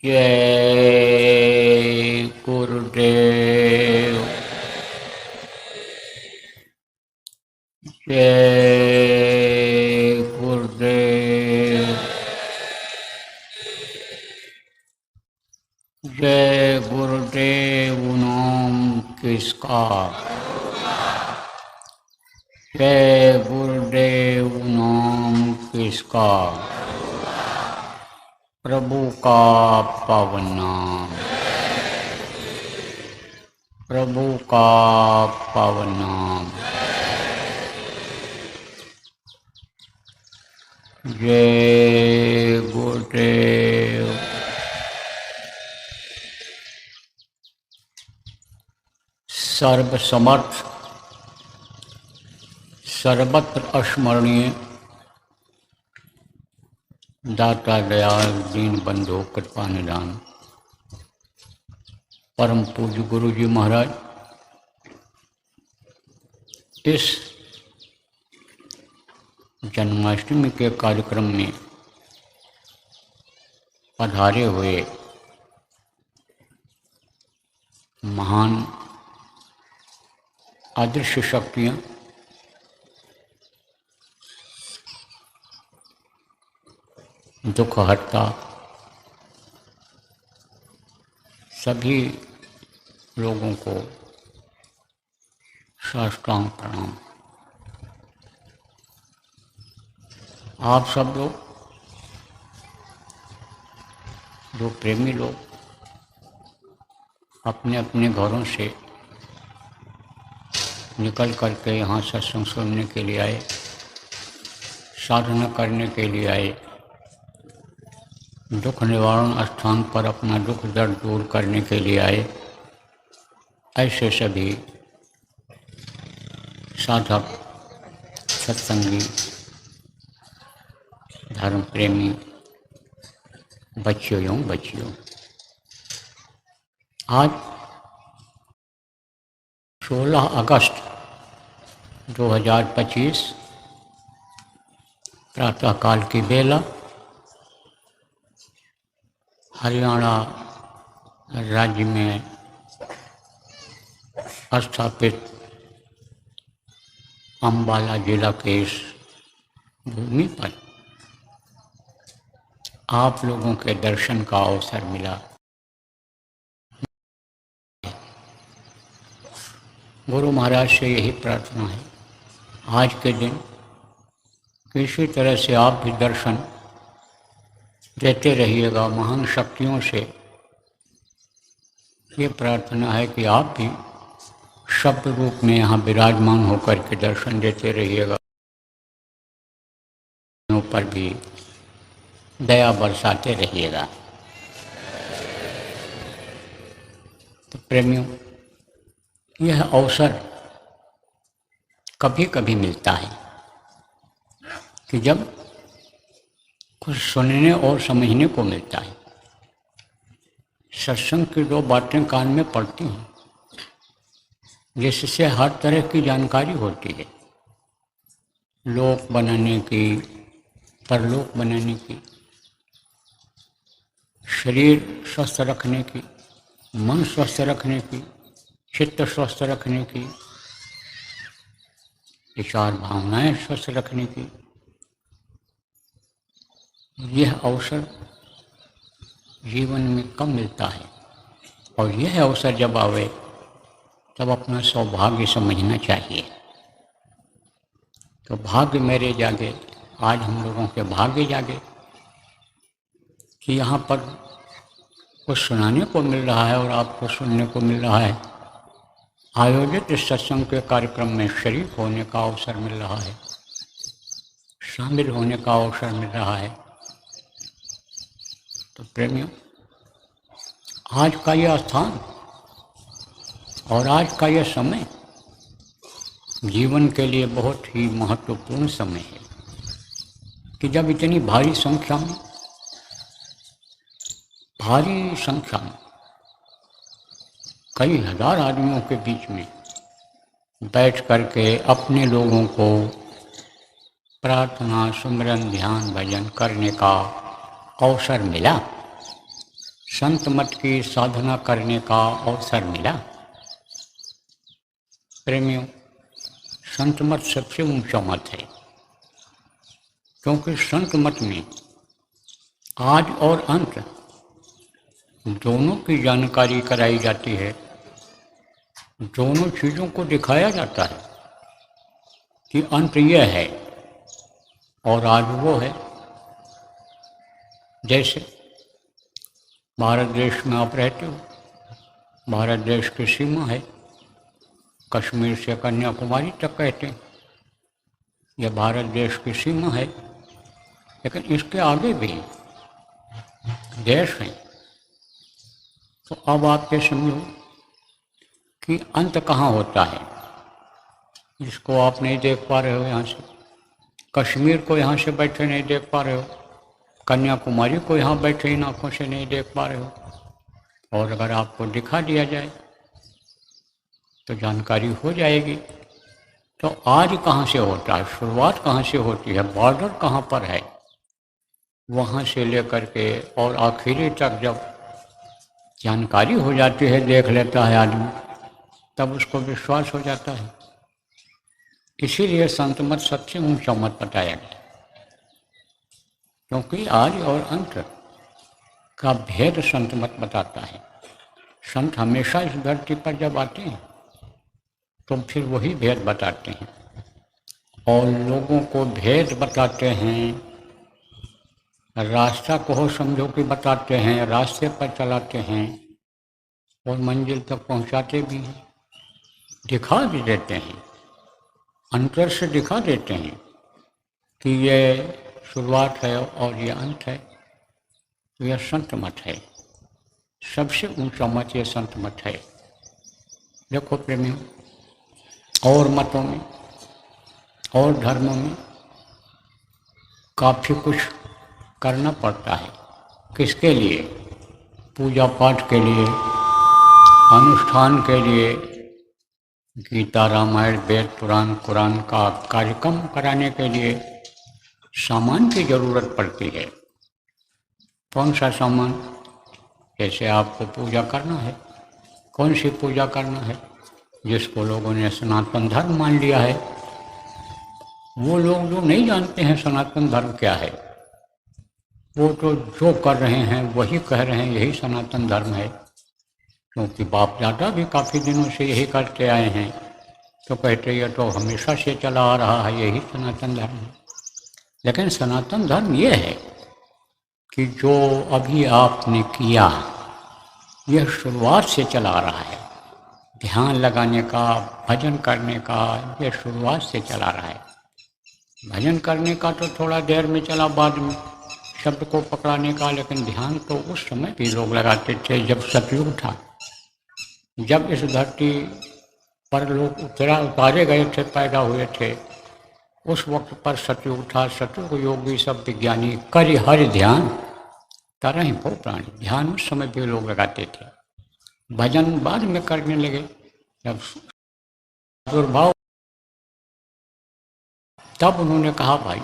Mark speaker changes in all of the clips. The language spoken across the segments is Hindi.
Speaker 1: जय गुरुदेव। जय गुरुदेव। जय गुरुदेव। नाम किसका? जय गुरुदेव। नाम किसका? प्रभु का पावन नाम। प्रभु का पावन नाम। जय गुरुदेव। सर्वसमर्थ, सर्वत्र अस्मरणीय, दाता दयाल दीन बंधु कृपा निदान परम पूज्य गुरु जी महाराज इस जन्माष्टमी के कार्यक्रम में पधारे हुए महान अदृश्य शक्तियाँ दुख हरता सभी लोगों को साष्टांग प्रणाम। आप सब लोग जो प्रेमी लोग अपने अपने घरों से निकल करके यहाँ सत्संग सुनने के लिए आए, साधना करने के लिए आए, दुख निवारण स्थान पर अपना दुख दर्द दूर करने के लिए आए, ऐसे सभी साधक, सत्संगी, धर्म प्रेमी बच्चियों एवं बच्चियों, आज 16 अगस्त 2025 प्रातःकाल की बेला हरियाणा राज्य में स्थापित अम्बाला जिला के इस भूमि पर आप लोगों के दर्शन का अवसर मिला। गुरु महाराज से यही प्रार्थना है, आज के दिन किसी तरह से आप भी दर्शन देते रहिएगा। महान शक्तियों से ये प्रार्थना है कि आप भी शब्द रूप में यहाँ विराजमान होकर के दर्शन देते रहिएगा, पर भी दया बरसाते रहिएगा। तो प्रेमियों, यह अवसर कभी कभी मिलता है कि जब कुछ सुनने और समझने को मिलता है। सत्संग की दो बातें कान में पड़ती हैं जिससे हर तरह की जानकारी होती है, लोक बनाने की, परलोक बनाने की, शरीर स्वस्थ रखने की, मन स्वस्थ रखने की, चित्त स्वस्थ रखने की, विचार भावनाएं स्वस्थ रखने की। यह अवसर जीवन में कम मिलता है और यह अवसर जब आवे तब अपना सौभाग्य समझना चाहिए। तो भाग्य मेरे जागे, आज हम लोगों के भाग्य जागे कि यहाँ पर कुछ सुनाने को मिल रहा है और आपको सुनने को मिल रहा है। आयोजित इस सत्संग के कार्यक्रम में शरीक होने का अवसर मिल रहा है, शामिल होने का अवसर मिल रहा है। तो प्रेमियों, आज का यह स्थान और आज का यह समय जीवन के लिए बहुत ही महत्वपूर्ण समय है कि जब इतनी भारी संख्या में कई हजार आदमियों के बीच में बैठ करके अपने लोगों को प्रार्थना, सुमिरन, ध्यान, भजन करने का अवसर मिला। संत मत की साधना करने का अवसर मिला। प्रेमियों, संत मत सबसे ऊंचा मत है, क्योंकि संत मत में आज और अंत दोनों की जानकारी कराई जाती है। दोनों चीज़ों को दिखाया जाता है कि अंत यह है और आज वो है। जैसे भारत देश में आप रहते हो, भारत देश की सीमा है, कश्मीर से कन्याकुमारी तक कहते हैं, यह भारत देश की सीमा है। लेकिन इसके आगे भी देश हैं। तो अब आप ये समझो कि अंत कहाँ होता है, जिसको आप नहीं देख पा रहे हो यहाँ से। कश्मीर को यहाँ से बैठे नहीं देख पा रहे हो, कन्याकुमारी को यहाँ बैठे इन आँखों से नहीं देख पा रहे हो, और अगर आपको दिखा दिया जाए तो जानकारी हो जाएगी। तो आज कहाँ से होता है, शुरुआत कहाँ से होती है, बॉर्डर कहाँ पर है, वहाँ से लेकर के और आखिरी तक जब जानकारी हो जाती है, देख लेता है आदमी, तब उसको विश्वास हो जाता है। इसीलिए संत मत सबसे ऊंचा मत बताया गया, क्योंकि आज और अंत का भेद संत मत बताता है। संत हमेशा इस धरती पर जब आते हैं तो फिर वही भेद बताते हैं, और लोगों को भेद बताते हैं, रास्ता को हो समझो कि बताते हैं, रास्ते पर चलाते हैं और मंजिल तक पहुंचाते भी हैं, दिखा भी देते हैं, अंतर से दिखा देते हैं कि ये शुरुआत है और ये अंत है। तो यह संत मत है, सबसे ऊंचा मत ये संत मत है। देखो प्रेमियों, और मतों में और धर्मों में काफ़ी कुछ करना पड़ता है। किसके लिए? पूजा पाठ के लिए, अनुष्ठान के लिए, गीता रामायण वेद पुराण कुरान का कार्यक्रम कराने के लिए सामान की ज़रूरत पड़ती है। कौन सा सामान? जैसे आपको पूजा करना है, कौन सी पूजा करना है? जिसको लोगों ने सनातन धर्म मान लिया है। वो लोग जो नहीं जानते हैं सनातन धर्म क्या है, वो तो जो कर रहे हैं वही कह रहे हैं यही सनातन धर्म है, क्योंकि बाप दादा भी काफ़ी दिनों से यही करते आए हैं, तो कहते ये तो हमेशा से चला आ रहा है, यही सनातन धर्म है। लेकिन सनातन धर्म ये है कि जो अभी आपने किया यह शुरुआत से चला आ रहा है। ध्यान लगाने का, भजन करने का, यह शुरुआत से चला रहा है। भजन करने का तो थोड़ा देर में चला, बाद में शब्द को पकड़ाने का, लेकिन ध्यान तो उस समय भी लोग लगाते थे जब सतयुग था, जब इस धरती पर लोग उतारे गए थे, पैदा हुए थे, उस वक्त पर सतयुग था। सतयुग योगी सब विज्ञानी करि हरि ध्यान तरहि भो प्राणी। ध्यान उस समय भी लोग लगाते थे, भजन बाद में करने लगे जब दुर्भाव। तब उन्होंने कहा भाई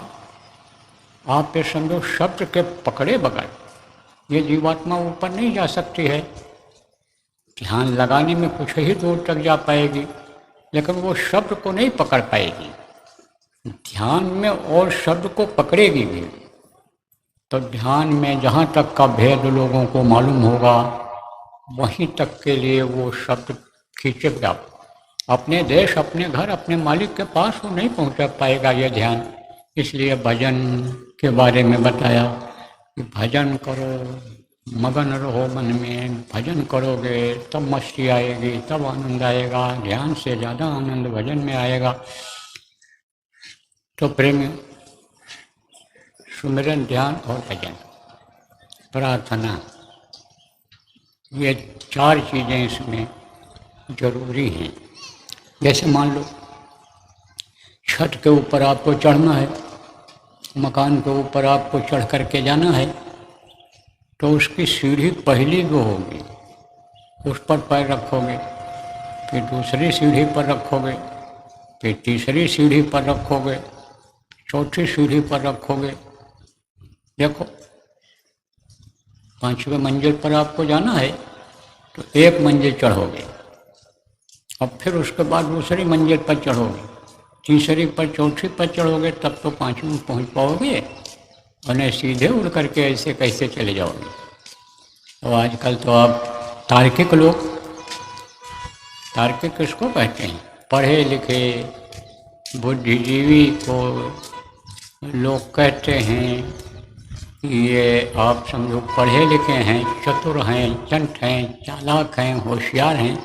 Speaker 1: आप ये समझो, शब्द के पकड़े बगैर ये जीवात्मा ऊपर नहीं जा सकती है। ध्यान लगाने में कुछ ही दूर तक जा पाएगी, लेकिन वो शब्द को नहीं पकड़ पाएगी। ध्यान में और शब्द को पकड़ेगी भी, तो ध्यान में जहाँ तक का भेद लोगों को मालूम होगा वहीं तक के लिए वो शब्द खींचेगा। अपने देश, अपने घर, अपने मालिक के पास वो नहीं पहुँचा पाएगा ये ध्यान। इसलिए भजन के बारे में बताया कि भजन करो, मगन रहो मन में, भजन करोगे तब मस्ती आएगी, तब आनंद आएगा। ध्यान से ज़्यादा आनंद भजन में आएगा। तो प्रेम, सुमिरन, ध्यान और भजन, प्रार्थना, ये चार चीज़ें इसमें जरूरी हैं। जैसे मान लो छत के ऊपर आपको चढ़ना है, मकान के ऊपर आपको चढ़ करके जाना है, तो उसकी सीढ़ी पहली जो होगी उस पर पैर रखोगे, फिर दूसरी सीढ़ी पर रखोगे, फिर तीसरी सीढ़ी पर रखोगे, चौथी सीढ़ी पर रखोगे। देखो 5वें मंजिल पर आपको जाना है तो एक मंजिल चढ़ोगे, अब फिर उसके बाद दूसरी मंजिल पर चढ़ोगे, तीसरी पर चौथी पर चढ़ोगे, तब तो 5वीं में पहुँच पाओगे, और नहीं सीधे उड़ करके ऐसे कैसे चले जाओगे। तो आजकल तो आप तार्किक लोग, तार्किक किसको कहते हैं? पढ़े लिखे बुद्धिजीवी को लोग कहते हैं कि ये आप समझो पढ़े लिखे हैं, चतुर हैं, चंट हैं, चालाक हैं, होशियार हैं,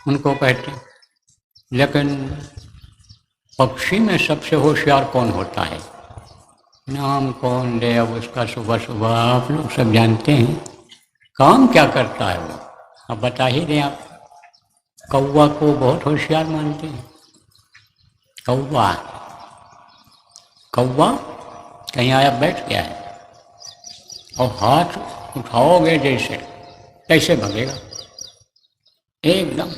Speaker 1: उनको कहते हैं। लेकिन पक्षी में सबसे होशियार कौन होता है? नाम कौन ले अब उसका, सुबह सुबह आप लोग सब जानते हैं। काम क्या करता है वो, अब बता ही दें आप। कौवा को बहुत होशियार मानते हैं। कौवा, कौवा कहीं आया बैठ गया है और हाथ उठाओगे जैसे कैसे भगेगा, एकदम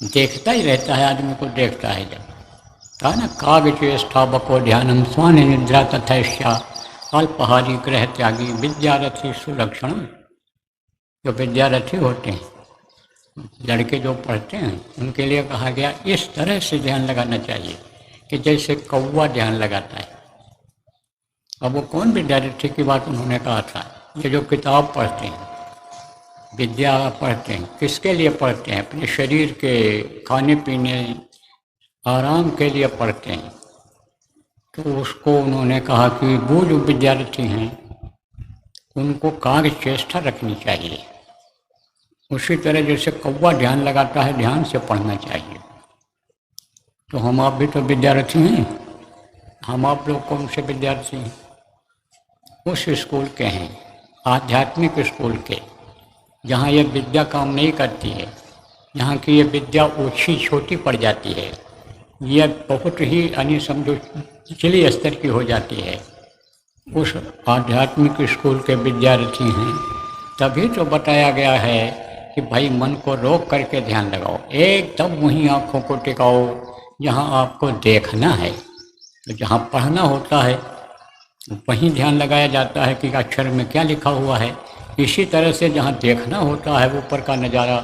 Speaker 1: देखता ही रहता है, आदमी को देखता है। जब कहा ना कागचेष्टा बको ध्यानम स्वान निद्रा तथैष्या अल्पहारी ग्रह त्यागी विद्यारथी सुलक्षण। जो विद्यार्थी होते हैं, लड़के जो पढ़ते हैं, उनके लिए कहा गया इस तरह से ध्यान लगाना चाहिए कि जैसे कौवा ध्यान लगाता है। अब वो कौन विद्यार्थी की बात उन्होंने कहा था? ये जो किताब पढ़ते हैं, विद्या पढ़ते हैं, किसके लिए पढ़ते हैं? अपने शरीर के खाने पीने आराम के लिए पढ़ते हैं। तो उसको उन्होंने कहा कि वो जो विद्यार्थी हैं उनको कार्य चेष्टा रखनी चाहिए। उसी तरह जैसे कौवा ध्यान लगाता है, ध्यान से पढ़ना चाहिए। तो हम आप भी तो विद्यार्थी हैं, हम आप लोग कौन से विद्यार्थी हैं? उस स्कूल के हैं, आध्यात्मिक स्कूल के, जहाँ ये विद्या काम नहीं करती है, जहाँ की ये विद्या ऊँची छोटी पड़ जाती है, यह बहुत ही यानी समझो निचले स्तर की हो जाती है। उस आध्यात्मिक स्कूल के विद्यार्थी हैं, तभी तो बताया गया है कि भाई मन को रोक करके ध्यान लगाओ, एकदम वहीं आँखों को टिकाओ जहाँ आपको देखना है। तो जहाँ पढ़ना होता है वहीं ध्यान लगाया जाता है कि अक्षर में क्या लिखा हुआ है। इसी तरह से जहाँ देखना होता है ऊपर का नज़ारा,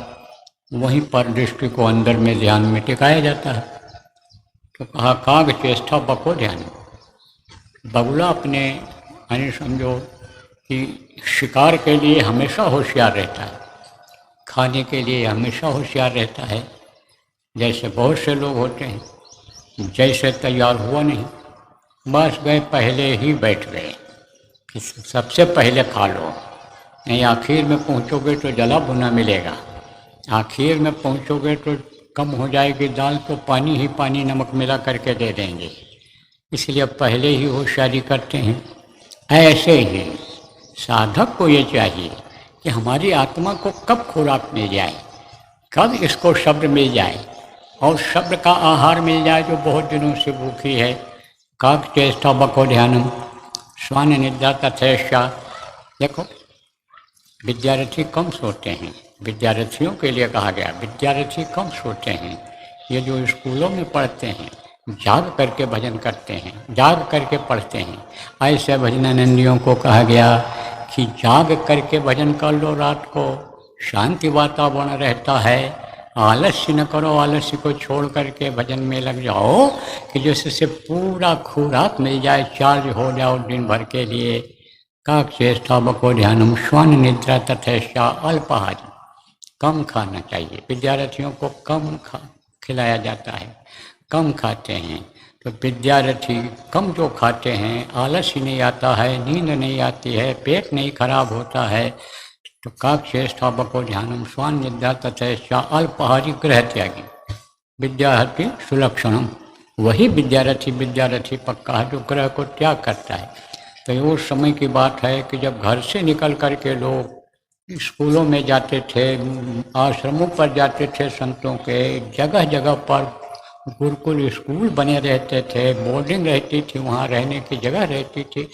Speaker 1: वहीं पर दृष्टि को अंदर में ध्यान में टिकाया जाता है। तो कहा काग चेष्टा बको ध्यान। बगुला अपने यानी समझो कि शिकार के लिए हमेशा होशियार रहता है, खाने के लिए हमेशा होशियार रहता है। जैसे बहुत से लोग होते हैं, जैसे तैयार हुआ नहीं, बस गए पहले ही बैठ गए कि सबसे पहले खा लो, नहीं आखिर में पहुंचोगे तो जला भुना मिलेगा, आखिर में पहुंचोगे तो कम हो जाएगी दाल, तो पानी ही पानी नमक मिला करके दे देंगे। इसलिए पहले ही होशियारी करते हैं। ऐसे ही साधक को ये चाहिए कि हमारी आत्मा को कब खुराक मिल जाए, कब इसको शब्द मिल जाए और शब्द का आहार मिल जाए जो बहुत दिनों से भूखी है। काक चेष्टा बको ध्यानम स्वान निद्रा तथैष्या। देखो विद्यार्थी कम सोते हैं, विद्यार्थियों के लिए कहा गया विद्यार्थी कम सोते हैं। ये जो स्कूलों में पढ़ते हैं, जाग करके भजन करते हैं, जाग करके पढ़ते हैं। ऐसे भजनानंदियों को कहा गया कि जाग करके भजन कर लो, रात को शांति वातावरण रहता है, आलस्य न करो, आलस्य को छोड़ करके भजन में लग जाओ कि जिससे पूरा खुराक मिल जाए, चार्ज हो जाओ दिन भर के लिए। काक चेष्टा बको ध्यानम श्वान निद्रा तथैष्या अल्पाहारी। कम खाना चाहिए, विद्यार्थियों को कम खिलाया जाता है, कम खाते हैं। तो विद्यार्थी कम जो खाते हैं, आलस्य नहीं आता है, नींद नहीं आती है, पेट नहीं खराब होता है। तो काक चेष्टा बको ध्यानम स्वान निद्रा तथैष्या अल्पाहारी गृह त्यागी विद्यार्थी सुलक्षणम। वही विद्यार्थी पक्का है जो ग्रह को त्याग करता है। तो ये उस समय की बात है कि जब घर से निकल करके लोग स्कूलों में जाते थे, आश्रमों पर जाते थे, संतों के जगह जगह पर गुरुकुल स्कूल बने रहते थे, बोर्डिंग रहती थी, वहाँ रहने की जगह रहती थी।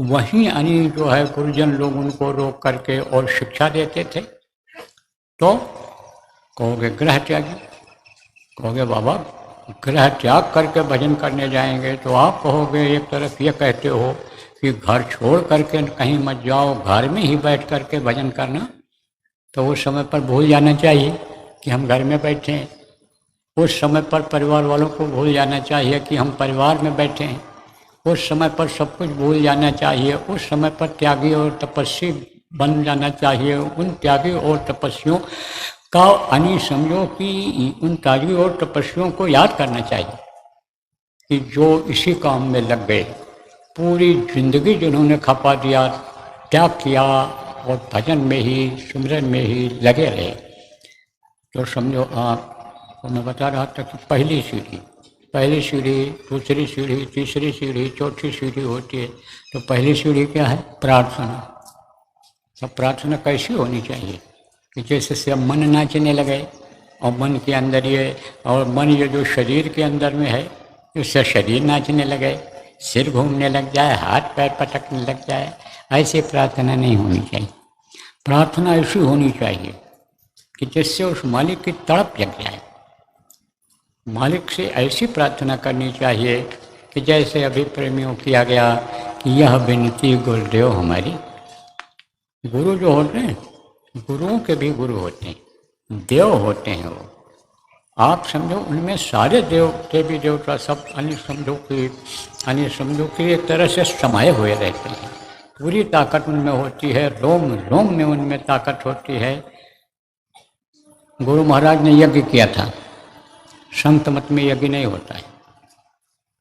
Speaker 1: वहीं यानी जो है गुरुजन लोग उनको रोक करके और शिक्षा देते थे। तो कहोगे ग्रह त्यागी, कहोगे बाबा ग्रह त्याग करके भजन करने जाएंगे, तो आप कहोगे एक तरफ ये कहते हो कि घर छोड़ करके कहीं मत जाओ, घर में ही बैठ करके भजन करना, तो उस समय पर भूल जाना चाहिए कि हम घर में बैठे हैं। उस समय पर परिवार वालों को भूल जाना चाहिए कि हम परिवार में बैठे हैं। उस समय पर सब कुछ भूल जाना चाहिए। उस समय पर त्यागी और तपस्वी बन जाना चाहिए। उन त्यागी और तपस्वियों का यानी समझो कि उन त्यागी और तपस्वियों को याद करना चाहिए कि जो इसी काम में लग गए, पूरी जिंदगी जिन्होंने खपा दिया, त्याग किया और भजन में ही सिमरन में ही लगे रहे। तो समझो आपको मैं बता रहा था कि पहली सीढ़ी, दूसरी सीढ़ी, तीसरी सीढ़ी, चौथी सीढ़ी होती है। तो पहली सीढ़ी क्या है? प्रार्थना। तो प्रार्थना कैसी होनी चाहिए कि जैसे से मन नाचने लगे और मन के अंदर ये, और मन ये जो शरीर के अंदर में है, उससे शरीर नाचने लगे, सिर घूमने लग जाए, हाथ पैर पटकने लग जाए, ऐसी प्रार्थना नहीं होनी चाहिए। प्रार्थना ऐसी होनी चाहिए कि जिससे उस मालिक की तड़प जग जाए। मालिक से ऐसी प्रार्थना करनी चाहिए कि जैसे अभी प्रेमियों किया गया कि यह विनती गुरुदेव हमारी। गुरु जो होते हैं, गुरुओं के भी गुरु होते हैं, देव होते हैं वो। आप समझो उनमें सारे देव देवी देवता सब समझो कि एक तरह से समाये हुए रहते हैं। पूरी ताकत उनमें होती है, रोम रोम में उनमें ताकत होती है। गुरु महाराज ने यज्ञ किया था, संत मत में यज्ञ नहीं होता है,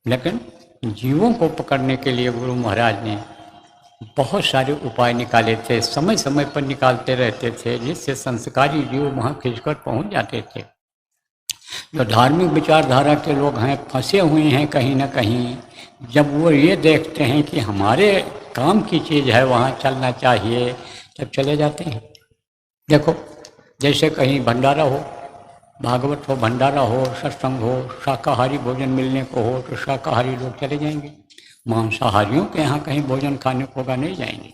Speaker 1: लेकिन जीवों को पकड़ने के लिए गुरु महाराज ने बहुत सारे उपाय निकाले थे, समय समय पर निकालते रहते थे, जिससे संस्कारी जीव वहाँ खिंचकर पहुँच जाते थे। जो धार्मिक विचारधारा के लोग हैं, फंसे हुए हैं कहीं ना कहीं, जब वो ये देखते हैं कि हमारे काम की चीज़ है, वहाँ चलना चाहिए, तब चले जाते हैं। देखो जैसे कहीं भंडारा हो, भागवत हो, भंडारा हो, सत्संग हो, शाकाहारी भोजन मिलने को हो तो शाकाहारी लोग चले जाएंगे, मांसाहारियों के यहाँ कहीं भोजन खाने को होगा नहीं जाएंगे।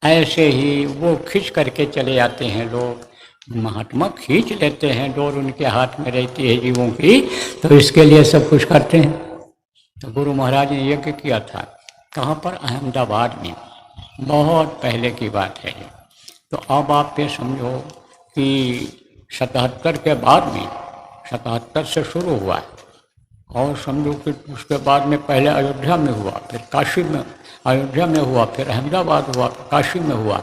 Speaker 1: ऐसे ही वो खींच करके चले जाते हैं लोग। महात्मा खींच लेते हैं, डोर उनके हाथ में रहती है जीवों की, तो इसके लिए सब कुछ करते हैं। तो गुरु महाराज ने यज्ञ किया था, कहाँ पर? अहमदाबाद में, बहुत पहले की बात है। तो अब आप ये समझो कि 77 के बाद में, 77 से शुरू हुआ और समझो कि उसके बाद में पहले अयोध्या में हुआ, फिर काशी में, अयोध्या में हुआ, फिर अहमदाबाद हुआ, फिर काशी में हुआ।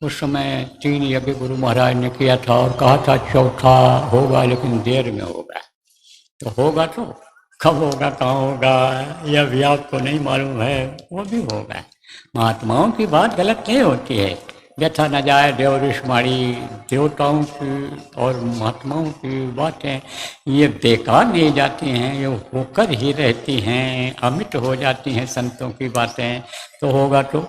Speaker 1: उस समय 3 यज्ञ गुरु महाराज ने किया था और कहा था चौथा होगा लेकिन देर में होगा। तो होगा तो कब होगा, कहाँ होगा, यह भी आपको नहीं मालूम है, वो भी होगा। महात्माओं की बात गलत नहीं होती है, व्यथा न जाए देव ऋषमाणी। देवताओं की और महात्माओं की बातें ये बेकार नहीं जाती हैं, ये होकर ही रहती हैं, अमिट हो जाती हैं संतों की बातें। तो होगा तो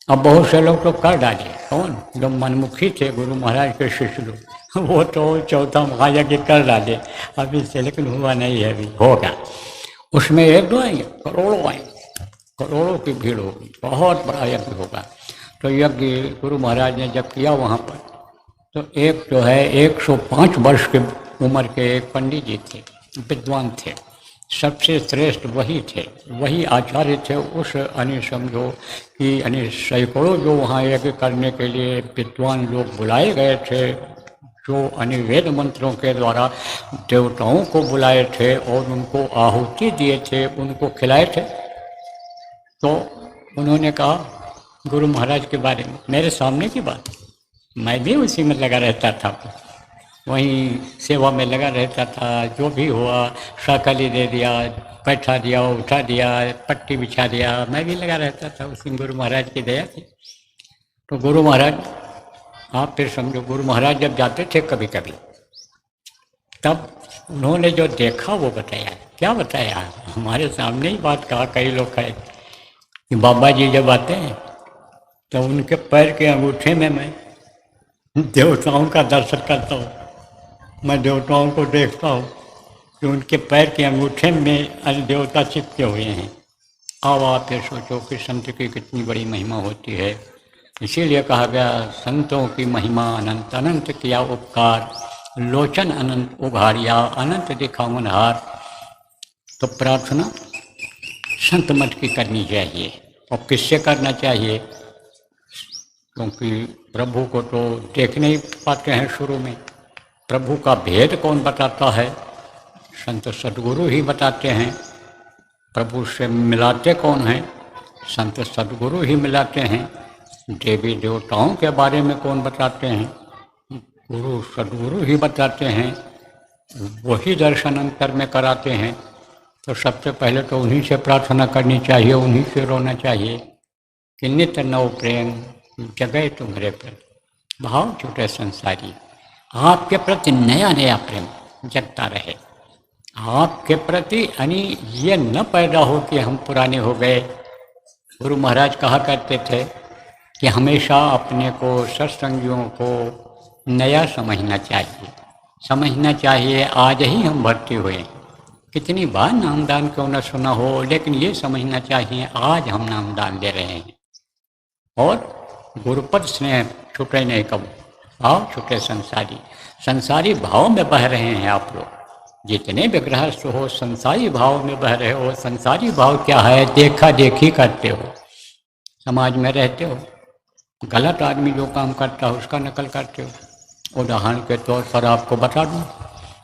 Speaker 1: अब बहुत से लोग तो कर डाले, कौन? जो मनमुखी थे गुरु महाराज के शिष्य लोग, वो तो चौथा महायज्ञ कर डाले अभी से, लेकिन हुआ नहीं है, अभी होगा। उसमें 1-2 आएंगे, करोड़ों आएंगे, करोड़ों की भीड़ होगी, बहुत बड़ा यज्ञ होगा। तो यज्ञ गुरु महाराज ने जब किया वहाँ पर, तो एक जो है 105 वर्ष के उम्र के एक पंडित जी थे, विद्वान थे, सबसे श्रेष्ठ वही थे, वही आचार्य थे। उस समझो कि सैकड़ों जो वहाँ यज्ञ करने के लिए विद्वान लोग बुलाए गए थे, जो वेद मंत्रों के द्वारा देवताओं को बुलाए थे और उनको आहुति दिए थे, उनको खिलाए थे। तो उन्होंने कहा गुरु महाराज के बारे में, मेरे सामने की बात, मैं भी उसी में लगा रहता था, वहीं सेवा में लगा रहता था। जो भी हुआ शाकली दे दिया, बैठा दिया, उठा दिया, पट्टी बिछा दिया, मैं भी लगा रहता था, उसी गुरु महाराज की दया थी। तो गुरु महाराज, आप फिर समझो, गुरु महाराज जब जाते थे कभी कभी, तब उन्होंने जो देखा वो बताया। क्या बताया? हमारे सामने ही बात कहा। कई लोग कहे कि बाबा जी जब आते हैं तो उनके पैर के अंगूठे में मैं देवताओं का दर्शन करता हूँ, मैं देवताओं को देखता हूँ कि उनके पैर के अंगूठे में अन्य देवता चिपके हुए हैं। अब आप ये सोचो कि संत की कितनी बड़ी महिमा होती है। इसीलिए कहा गया संतों की महिमा अनंत, अनंत किया उपकार, लोचन अनंत उघारिया, अनंत दिखावन हार। तो प्रार्थना संत मत की करनी चाहिए। और किससे करना चाहिए, क्योंकि प्रभु को तो देख नहीं पाते हैं शुरू में। प्रभु का भेद कौन बताता है? संत सद्गुरु ही बताते हैं। प्रभु से मिलाते कौन हैं? संत सद्गुरु ही मिलाते हैं। देवी देवताओं के बारे में कौन बताते हैं? गुरु सद्गुरु ही बताते हैं। वही दर्शन अंतर में कराते हैं। तो सबसे पहले तो उन्हीं से प्रार्थना करनी चाहिए, उन्हीं से रोना चाहिए कि नित नव प्रेम जगह तुम्हारे प्रति, भाव छूटे संसारी। आपके प्रति नया नया प्रेम जगता रहे। आपके प्रति यानी ये न पैदा हो कि हम पुराने हो गए। गुरु महाराज कहा करते थे कि हमेशा अपने को, सत्संगियों को नया समझना चाहिए, समझना चाहिए आज ही हम भर्ती हुए। कितनी बार नामदान क्यों न सुना हो, लेकिन ये समझना चाहिए आज हम नामदान दे रहे हैं। और गुरुपद स्नेह छूटे नहीं कब, भाव छूटे संसारी। संसारी भाव में बह रहे हैं आप लोग, जितने भी गृहस्थ हो संसारी भाव में बह रहे हो। संसारी भाव क्या है? देखा देखी करते हो, समाज में रहते हो, गलत आदमी जो काम करता है उसका नकल करते हो। उदाहरण के तौर पर आपको बता दूं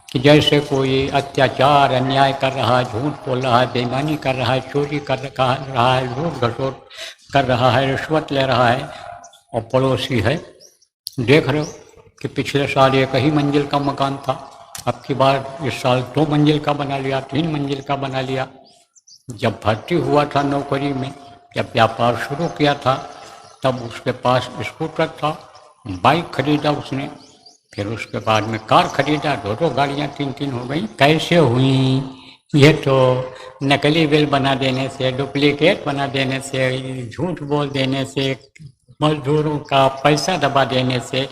Speaker 1: कि जैसे कोई अत्याचार अन्याय कर रहा है, झूठ बोल रहा है, बेईमानी कर रहा है, चोरी कर रहा है, लूट घसोट कर रहा है, रिश्वत ले रहा है, और पड़ोसी है, देख रहे हो कि पिछले साल 1 ही मंजिल का मकान था, अब की बार इस साल 2 मंजिल का बना लिया, 3 मंजिल का बना लिया। जब भर्ती हुआ था नौकरी में, जब व्यापार शुरू किया था, तब उसके पास स्कूटर था, बाइक खरीदा उसने, फिर उसके बाद में कार खरीदा, 2 गाड़ियाँ 3 हो गई। कैसे हुई? ये तो नकली बिल बना देने से, डुप्लीकेट बना देने से, झूठ बोल देने से, मजदूरों का पैसा दबा देने से,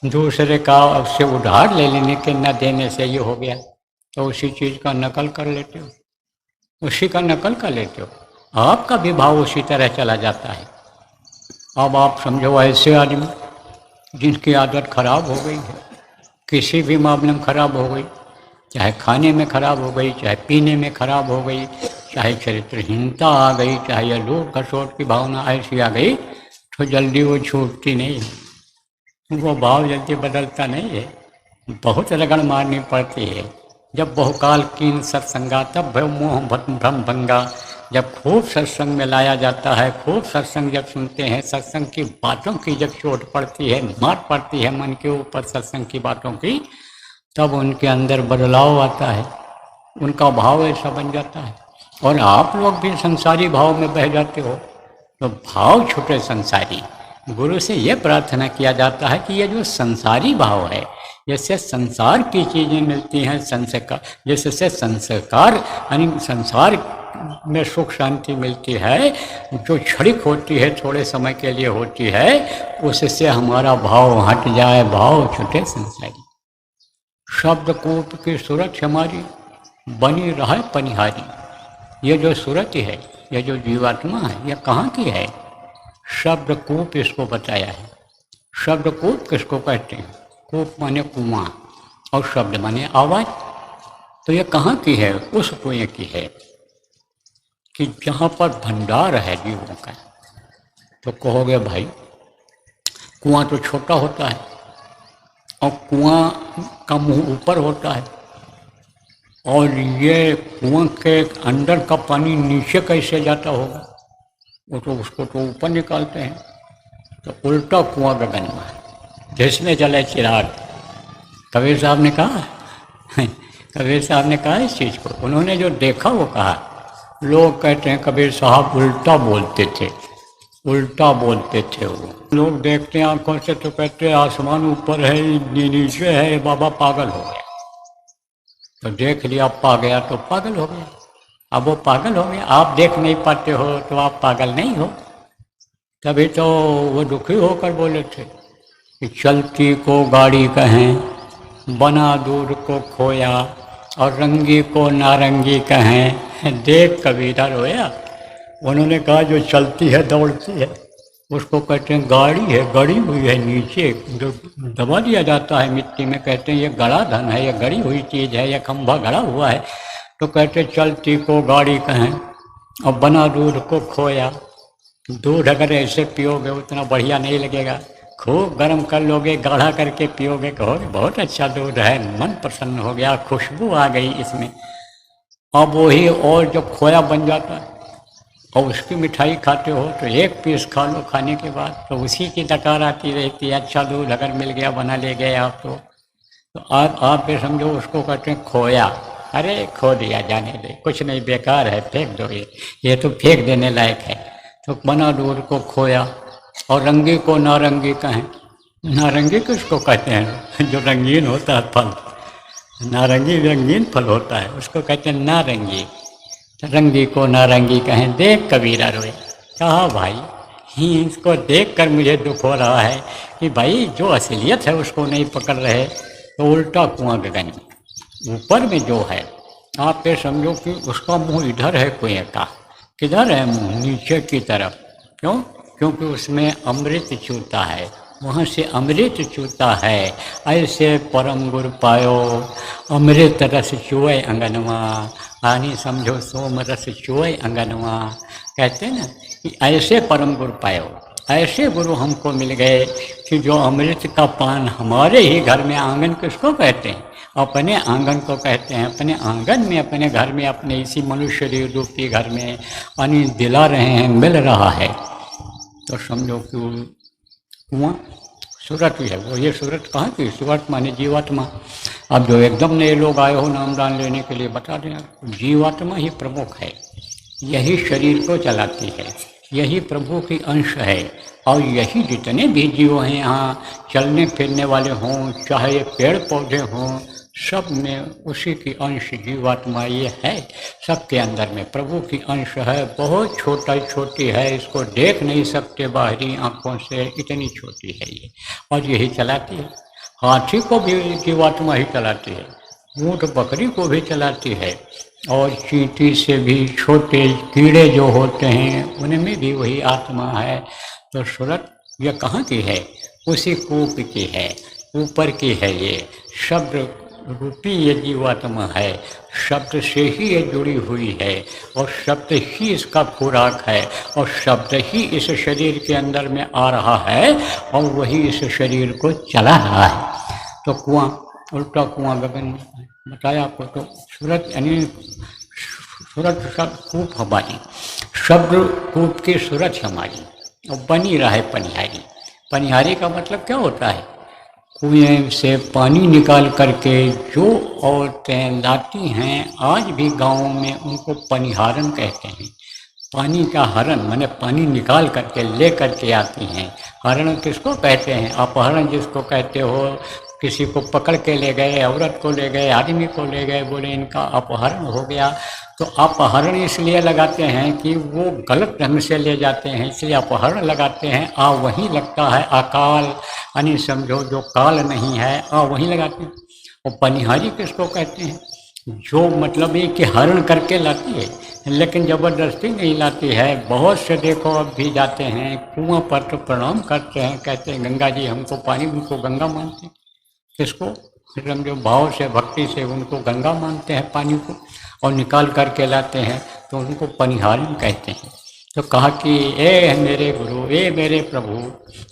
Speaker 1: दूसरे का उससे उधार ले लेने के न देने से ये हो गया। तो उसी चीज़ का नकल कर लेते हो, उसी का नकल कर लेते हो, आपका भी भाव उसी तरह चला जाता है। अब आप समझो ऐसे आदमी जिनकी आदत खराब हो गई है, किसी भी मामले में खराब हो गई, चाहे खाने में खराब हो गई, चाहे पीने में खराब हो गई, चाहे चरित्रहीनता आ गई, चाहे यह लूट खसोट की भावना ऐसी आ गई, तो जल्दी वो छूटती नहीं है, वो भाव जल्दी बदलता नहीं है, बहुत रगड़ मारनी पड़ती है। जब बहुकाल कीन सत्संगा तब भय मोह भ्रम भंगा। जब खूब सत्संग में लाया जाता है, खूब सत्संग जब सुनते हैं, सत्संग की बातों की जब चोट पड़ती है, मार पड़ती है मन के ऊपर सत्संग की बातों की, तब उनके अंदर बदलाव आता है, उनका भाव ऐसा बन जाता है। और आप लोग भी संसारी भाव में बह जाते हो, तो भाव छूटे संसारी। गुरु से ये प्रार्थना किया जाता है कि ये जो संसारी भाव है, जैसे संसार की चीज़ें मिलती हैं, संस्कार, जैसे संस्कार यानी संसार में सुख शांति मिलती है, जो क्षणिक होती है, थोड़े समय के लिए होती है, उससे हमारा भाव हट जाए, भाव छूटे संसारी। शब्दकूट की सूरत हमारी बनी रहे पनिहारी। ये जो सूरत है, ये जो जीवात्मा है, ये कहाँ की है? शब्दकूप इसको बताया है। शब्दकूप किसको कहते हैं? कूप माने कुआं और शब्द माने आवाज। तो ये कहाँ की है? उस कुएं की है कि जहाँ पर भंडार है जीवों का। तो कहोगे भाई कुआं तो छोटा होता है और कुआं का मुंह ऊपर होता है, और ये कुआं के अंदर का पानी नीचे कैसे जाता होगा? वो तो उसको तो ऊपर निकालते हैं। तो उल्टा कुआं गगन में, जिसमें जले चिराग। कबीर साहब ने कहा कबीर साहब ने कहा इस चीज़ को, उन्होंने जो देखा वो कहा। लोग कहते हैं कबीर साहब उल्टा बोलते थे, उल्टा बोलते थे। वो लोग देखते हैं आंखों से तो कहते हैं आसमान ऊपर है, नीचे है, बाबा पागल हो गया। तो देख लिया पा गया तो पागल हो गया। अब वो पागल हो गया, आप देख नहीं पाते हो तो आप पागल नहीं हो। तभी तो वो दुखी होकर बोले थे कि चलती को गाड़ी कहें, बना दूध को खोया, और रंगी को नारंगी कहें, देख कबीरा रोया। उन्होंने कहा जो चलती है दौड़ती है उसको कहते हैं गाड़ी है, गड़ी हुई है नीचे, जो दबा दिया जाता है मिट्टी में, कहते हैं ये गड़ा धन है, ये गड़ी हुई चीज़ है, ये खंभा गड़ा हुआ है। तो कहते चलती को गाड़ी कहें और बना दूध को खोया, दूध अगर ऐसे पियोगे उतना बढ़िया नहीं लगेगा, खूब गर्म कर लोगे, गाढ़ा करके पियोगे, कहोगे बहुत अच्छा दूध है, मन प्रसन्न हो गया, खुशबू आ गई इसमें। अब वही और जब खोया बन जाता है और उसकी मिठाई खाते हो तो एक पीस खा लो, खाने के बाद तो उसी की डकार आती रहती है। अच्छा दूध अगर मिल गया, बना ले गए आप तो आप भी समझो उसको कहते हैं खोया। अरे खो दिया, जाने दे, कुछ नहीं, बेकार है, फेंक दो, ये तो फेंक देने लायक है। तो बना दूध को खोया। और रंगी को नारंगी कहें। नारंगी किसको कहते हैं? जो रंगीन होता है फल, नारंगी रंगीन फल होता है, उसको कहते हैं नारंगी। तो रंगी को नारंगी कहें, देख कबीरा रोए। कहा भाई, ही इसको देख कर मुझे दुख हो रहा है कि भाई जो असलियत है उसको नहीं पकड़ रहे, तो उल्टा कुआं गगन में ऊपर में जो है, आप ये समझो कि उसका मुंह इधर है कुएं का, किधर है मुंह? नीचे की तरफ। क्यों? क्योंकि उसमें अमृत चूता है, वहाँ से अमृत चूता है। ऐसे परम गुरु पायो, अमृत रस चुए अंगनवा, आनी समझो सोम रस चुए अंगनवा। कहते हैं ना कि ऐसे परम गुरु पायो, ऐसे गुरु हमको मिल गए कि जो अमृत का पान हमारे ही घर में, आंगन किसको कहते हैं? अपने आंगन को कहते हैं। अपने आंगन में, अपने घर में, अपने इसी मनुष्य रूपी घर में पानी दिला रहे हैं, मिल रहा है। तो समझो कि कुआं सूरत ही है वो। ये सूरत कहाँ की? सूरत माने जीवात्मा। अब जो एकदम नए लोग आए हो नामदान लेने के लिए, बता दें, जीवात्मा ही प्रमुख है, यही शरीर को चलाती है, यही प्रभु की अंश है। और यही जितने भी जीव हैं यहाँ, चलने फिरने वाले हों, चाहे ये पेड़ पौधे हों, सब में उसी की अंश जीवात्मा ये है। सबके अंदर में प्रभु की अंश है। बहुत छोटी है, इसको देख नहीं सकते बाहरी आंखों से, इतनी छोटी है ये, और यही चलाती है। हाथी को भी जीवात्मा ही चलाती है, ऊँट बकरी को भी चलाती है, और चींटी से भी छोटे कीड़े जो होते हैं उनमें भी वही आत्मा है। तो सूरत ये कहाँ की है? उसी कूप की है, ऊपर की है। ये शब्द रूपी ये जीवात्मा है, शब्द से ही ये जुड़ी हुई है, और शब्द ही इसका खुराक है, और शब्द ही इस शरीर के अंदर में आ रहा है, और वही इस शरीर को चला रहा है। तो कुआं, उल्टा कुआं गगन बताया आपको। तो सूरत यानी सूरत शब्द कूप हमारी, शब्द कूप की सूरत हमारी, और बनी रहे पनिहारी। पनिहारी का मतलब क्या होता है? कुएं से पानी निकाल करके जो औरतें लाती हैं, आज भी गाँव में उनको पनिहारन कहते हैं। पानी का हरण माने पानी निकाल करके ले करके आती हैं। हरण किसको कहते हैं? अपहरण जिसको कहते हो। किसी को पकड़ के ले गए, औरत को ले गए, आदमी को ले गए, बोले इनका अपहरण हो गया। तो अपहरण इसलिए लगाते हैं कि वो गलत ढंग से ले जाते हैं, इसलिए अपहरण लगाते हैं। आ वहीं लगता है अकाल, यानी समझो जो काल नहीं है, आ वहीं लगाते हैं। और पनिहारी किसको कहते हैं? जो मतलब ये कि हरण करके लाती है, लेकिन ज़बरदस्ती नहीं लाती है। बहुत से देखो अब भी जाते हैं कुआं पर तो प्रणाम करते हैं, कहते हैं गंगा जी हमको पानी, उनको गंगा मानते हैं। किसको? समझो भाव से, भक्ति से उनको गंगा मानते हैं पानी को, और निकाल करके लाते हैं, तो उनको पनिहारन कहते हैं। तो कहा कि ए मेरे गुरु, ए मेरे प्रभु,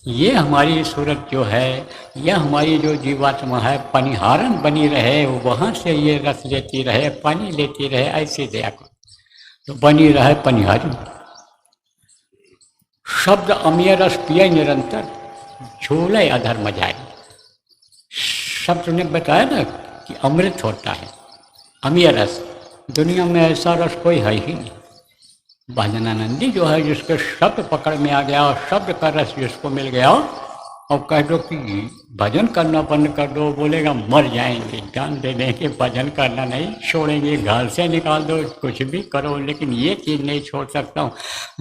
Speaker 1: ये हमारी सूरत जो है, यह हमारी जो जीवात्मा है, पनिहारन बनी रहे, वहाँ से ये रस लेती रहे, पानी लेती रहे, ऐसी दया करो। तो बनी रहे पनिहारी। शब्द अमीय रस पिए निरंतर, झूले अधर्म जाए। शब्द ने बताया ना कि अमृत होता है, अमीय रस। दुनिया में ऐसा रस कोई है ही नहीं। भजनानंदी जो है, जिसके शब्द पकड़ में आ गया, और शब्द का रस जिसको मिल गया, और कह दो कि भजन करना बंद कर दो, बोलेगा मर जाएंगे, जान दे देंगे, भजन करना नहीं छोड़ेंगे, घर से निकाल दो, कुछ भी करो, लेकिन ये चीज़ नहीं छोड़ सकता हूँ।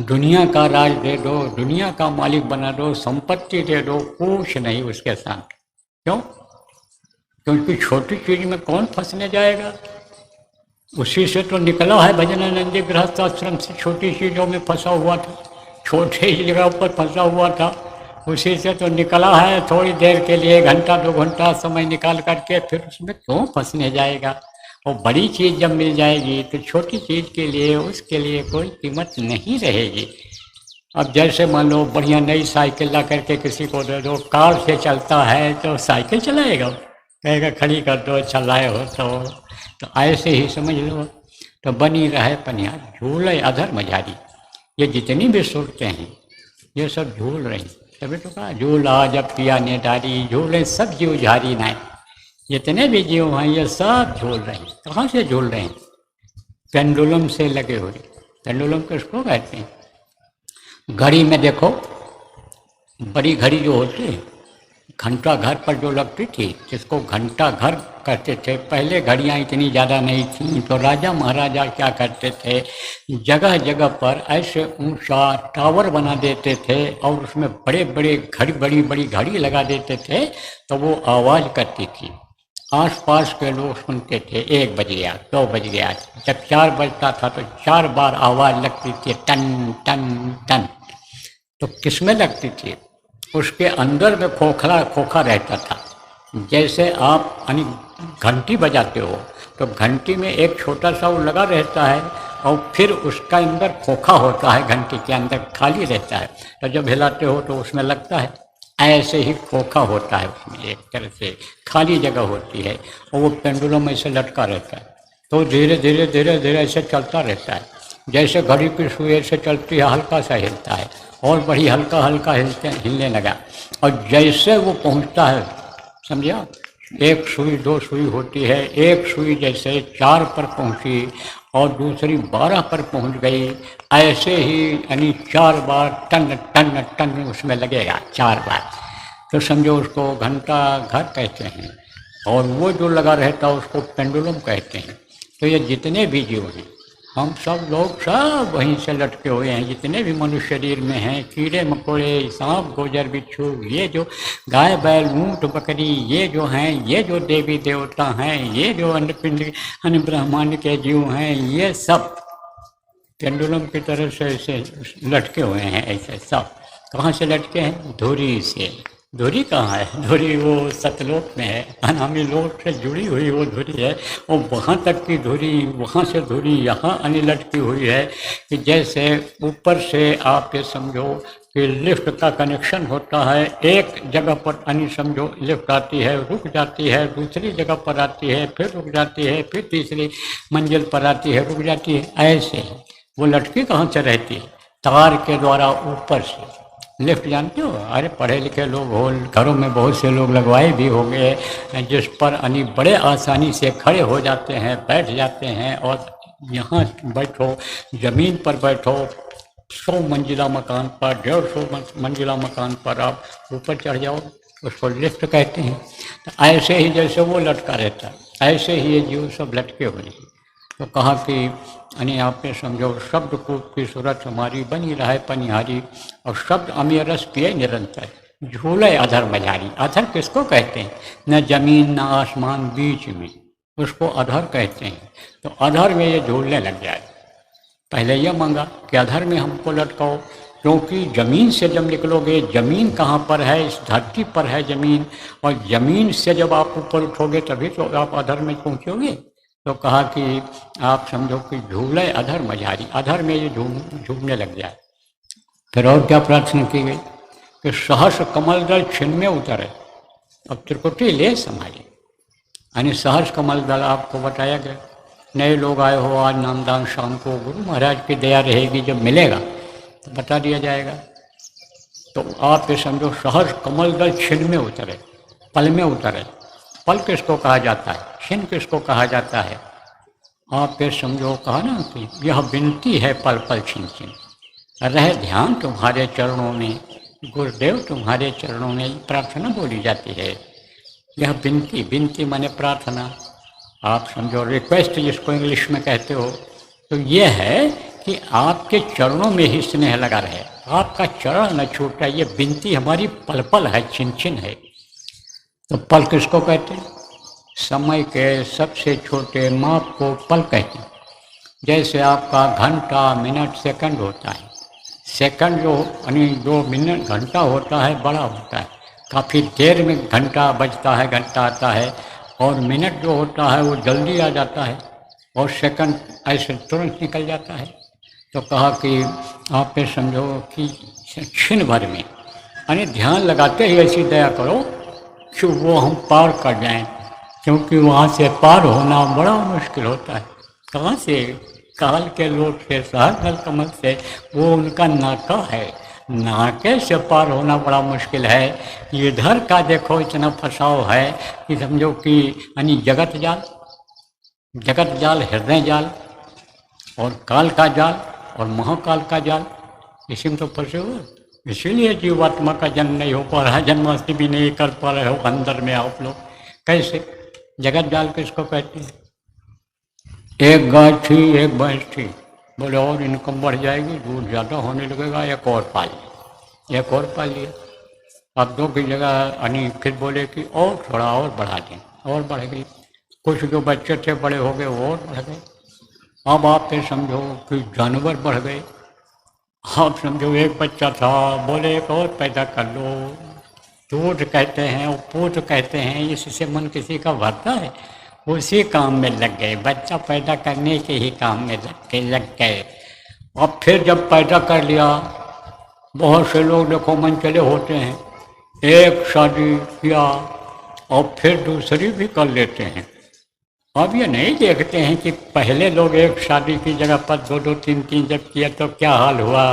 Speaker 1: दुनिया का राज दे दो, दुनिया का मालिक बना दो, संपत्ति दे दो, कुछ नहीं उसके साथ। क्यों? क्योंकि छोटी चीज़ में कौन फंसने जाएगा? उसी से तो निकला है भजनानंदी गृहस्थ आश्रम से, छोटी चीज़ों में फंसा हुआ था, छोटे ही जगह पर फंसा हुआ था, उसी से तो निकला है। थोड़ी देर के लिए, घंटा 2 घंटा समय निकाल करके, फिर उसमें क्यों फंसने जाएगा? और बड़ी चीज़ जब मिल जाएगी तो छोटी चीज़ के लिए, उसके लिए कोई कीमत नहीं रहेगी। अब जैसे मान लो बढ़िया नई साइकिल ला करके किसी को दे दो, कार से चलता है तो साइकिल चलाएगा, कहेगा खड़ी कर दो, चलाए हो तो ऐसे ही समझ लो। तो बनी रहे पनिया झूले अधर मझारी, ये जितनी भी सूरतें हैं ये सब झूल रही। तभी तो कहा झूला जब पिया ने डारी, झूले सब जीव झारी नाय। जितने भी जीव हैं ये सब झूल रहे हैं। कहाँ से झूल रहे हैं? पेंडुलम से लगे हुए। पेंडुलम किसको कहते हैं? घड़ी में देखो, बड़ी घड़ी जो होती है घंटा घर पर जो लगती थी, जिसको घंटा घर कहते थे। पहले घड़ियाँ इतनी ज़्यादा नहीं थी, तो राजा महाराजा क्या करते थे, जगह जगह पर ऐसे ऊंचा टावर बना देते थे और उसमें बड़े बड़े बड़ी बड़ी घड़ी लगा देते थे, तो वो आवाज़ करती थी। आसपास के लोग सुनते थे, 1 बज गया, 2 बज गया। जब 4 बजता था तो 4 बार आवाज़ लगती थी, टन टन टन। तो किसमें लगती थी? उसके अंदर में खोखा रहता था। जैसे आप घंटी बजाते हो तो घंटी में एक छोटा सा वो लगा रहता है और फिर उसका अंदर खोखा होता है, घंटी के अंदर खाली रहता है, तो जब हिलाते हो तो उसमें लगता है। ऐसे ही खोखा होता है, उसमें एक तरह से खाली जगह होती है और वो पेंडुलम ऐसे लटका रहता है। तो धीरे धीरे धीरे धीरे ऐसे चलता रहता है। जैसे घड़ी की सुई ऐसे चलती है, हल्का सा हिलता है और बड़ी हल्का हल्का हिलने लगा। और जैसे वो पहुंचता है, समझा, 1 सुई 2 सुई होती है, एक सुई जैसे 4 पर पहुंची और दूसरी 12 पर पहुंच गई, ऐसे ही यानी 4 बार टन टन टन उसमें लगेगा 4 बार। तो समझो उसको घंटा घर कहते हैं और वो जो लगा रहता है उसको पेंडुलम कहते हैं। तो ये जितने भी जीव हैं, हम सब लोग सब वहीं से लटके हुए हैं। जितने भी मनुष्य शरीर में हैं, कीड़े मकोड़े, सांप गोजर बिच्छू, ये जो गाय बैल ऊँट बकरी, ये जो हैं, ये जो देवी देवता हैं, ये जो अन्य ब्रह्मांड के जीव हैं, ये सब पेंडुलम की तरह से ऐसे लटके हुए हैं। ऐसे सब कहाँ से लटके हैं? धुरी से। धुरी कहाँ है? धुरी वो सतलोक में है, अनामी लोक से जुड़ी हुई वो धुरी है। वो वहाँ तक की धुरी, वहाँ से धुरी यहाँ लटकी हुई है कि जैसे ऊपर से आप ये समझो कि लिफ्ट का कनेक्शन होता है। एक जगह पर समझो लिफ्ट आती है, रुक जाती है, दूसरी जगह पर आती है, फिर रुक जाती है, फिर तीसरी मंजिल पर आती है, रुक जाती है। ऐसे ही वो लटकी कहाँ से रहती है? तार के द्वारा ऊपर से। लिफ्ट जानते हो? अरे पढ़े लिखे लोग हो, घरों में बहुत से लोग लगवाए भी होंगे, जिस पर बड़े आसानी से खड़े हो जाते हैं, बैठ जाते हैं और यहाँ बैठो, ज़मीन पर बैठो, 100 मंजिला मकान पर, 150 मंजिला मकान पर आप ऊपर चढ़ जाओ, उसको लिफ्ट कहते हैं। तो ऐसे ही जैसे वो लटका रहता है, ऐसे ही ये जीव सब लटके हुए हैं। तो कहा कि आप ये समझो, शब्द कूट की सूरत हमारी बनी रहे पनिहारी, और शब्द अमीय रस पिए निरंतर, झूले अधर मझारी। अधर किसको कहते हैं? न जमीन न आसमान बीच में, उसको अधर कहते हैं। तो अधर में ये झूलने लग जाए। पहले ये मांगा कि अधर में हमको लटकाओ, क्योंकि ज़मीन से जब निकलोगे, ज़मीन कहाँ पर है? इस धरती पर है ज़मीन, और ज़मीन से जब आप ऊपर उठोगे तभी तो आप अधर में पहुँचोगे। तो कहा कि आप समझो कि झूले अधर मझारी, अधर में ये झूमने लग जाए। फिर और क्या प्रार्थना की गई कि सहस कमल दल छिन में उतरे, अब त्रिकुटी ले संभाली। यानी सहस कमल दल आपको बताया गया। नए लोग आए हो आज नामदान शाम को, गुरु महाराज की दया रहेगी, जब मिलेगा तो बता दिया जाएगा। तो आप ये समझो सहस कमल दल छिन में उतरे, पल में उतरे। पल किसको कहा जाता है? छिन किसको कहा जाता है? आप ये समझो, कहा ना कि यह विनती है पल पल छिन छिन, रहे ध्यान तुम्हारे चरणों में, गुरुदेव तुम्हारे चरणों में, प्रार्थना बोली जाती है। यह विनती, विनती माने प्रार्थना, आप समझो रिक्वेस्ट जिसको इंग्लिश में कहते हो। तो ये है कि आपके चरणों में ही स्नेह लगा रहे, आपका चरण न छूटे, ये विनती हमारी पल पल है, छिन छिन है। तो पल किसको कहते हैं? समय के सबसे छोटे माप को पल कहते हैं। जैसे आपका घंटा मिनट सेकंड होता है, सेकंड जो 2 मिनट घंटा होता है बड़ा होता है, काफ़ी देर में घंटा बजता है, घंटा आता है, और मिनट जो होता है वो जल्दी आ जाता है, और सेकंड ऐसे तुरंत निकल जाता है। तो कहा कि आप ये समझो कि क्षण भर में यानी ध्यान लगाते ही ऐसी दया करो कि वो हम पार कर जाएं, क्योंकि वहाँ से पार होना बड़ा मुश्किल होता है। कहाँ से? काल के लोट से, सहस्र कमल से, वो उनका नाका है, नाके से पार होना बड़ा मुश्किल है। इधर का देखो इतना फंसाव है कि समझो कि यानी जगत जाल, जगत जाल, हृदय जाल और काल का जाल और महाकाल का जाल, इसी में तो फंसे हो। इसीलिए जीवात्मा का जन्म नहीं हो पा रहा है, जन्माष्टमी भी नहीं कर पा रहे हो अंदर में आप लोग। कैसे? जगत जाल किसको कहते हैं? एक गाय थी, एक भैंस थी, बोले और इनकम बढ़ जाएगी, दूध ज़्यादा होने लगेगा, एक और पाल लिया, एक और पाल लिया। अब दो की जगह यानी फिर बोले कि और थोड़ा और बढ़ा दें, और बढ़ गई। कुछ जो बच्चे थे बड़े हो गए, वो और बढ़ गए। अब आप फिर समझो कि जानवर बढ़ गए। आप समझो एक बच्चा था, बोले एक और पैदा कर लो, दूध कहते हैं और पूत कहते हैं, इससे मन किसी का भरता है? उसी काम में लग गए, बच्चा पैदा करने के ही काम में लग गए। अब फिर जब पैदा कर लिया, बहुत से लोग देखो मन चले होते हैं, एक शादी किया और फिर दूसरी भी कर लेते हैं। अब ये नहीं देखते हैं कि पहले लोग एक शादी की जगह पर दो दो तीन तीन जब किया तो क्या हाल हुआ।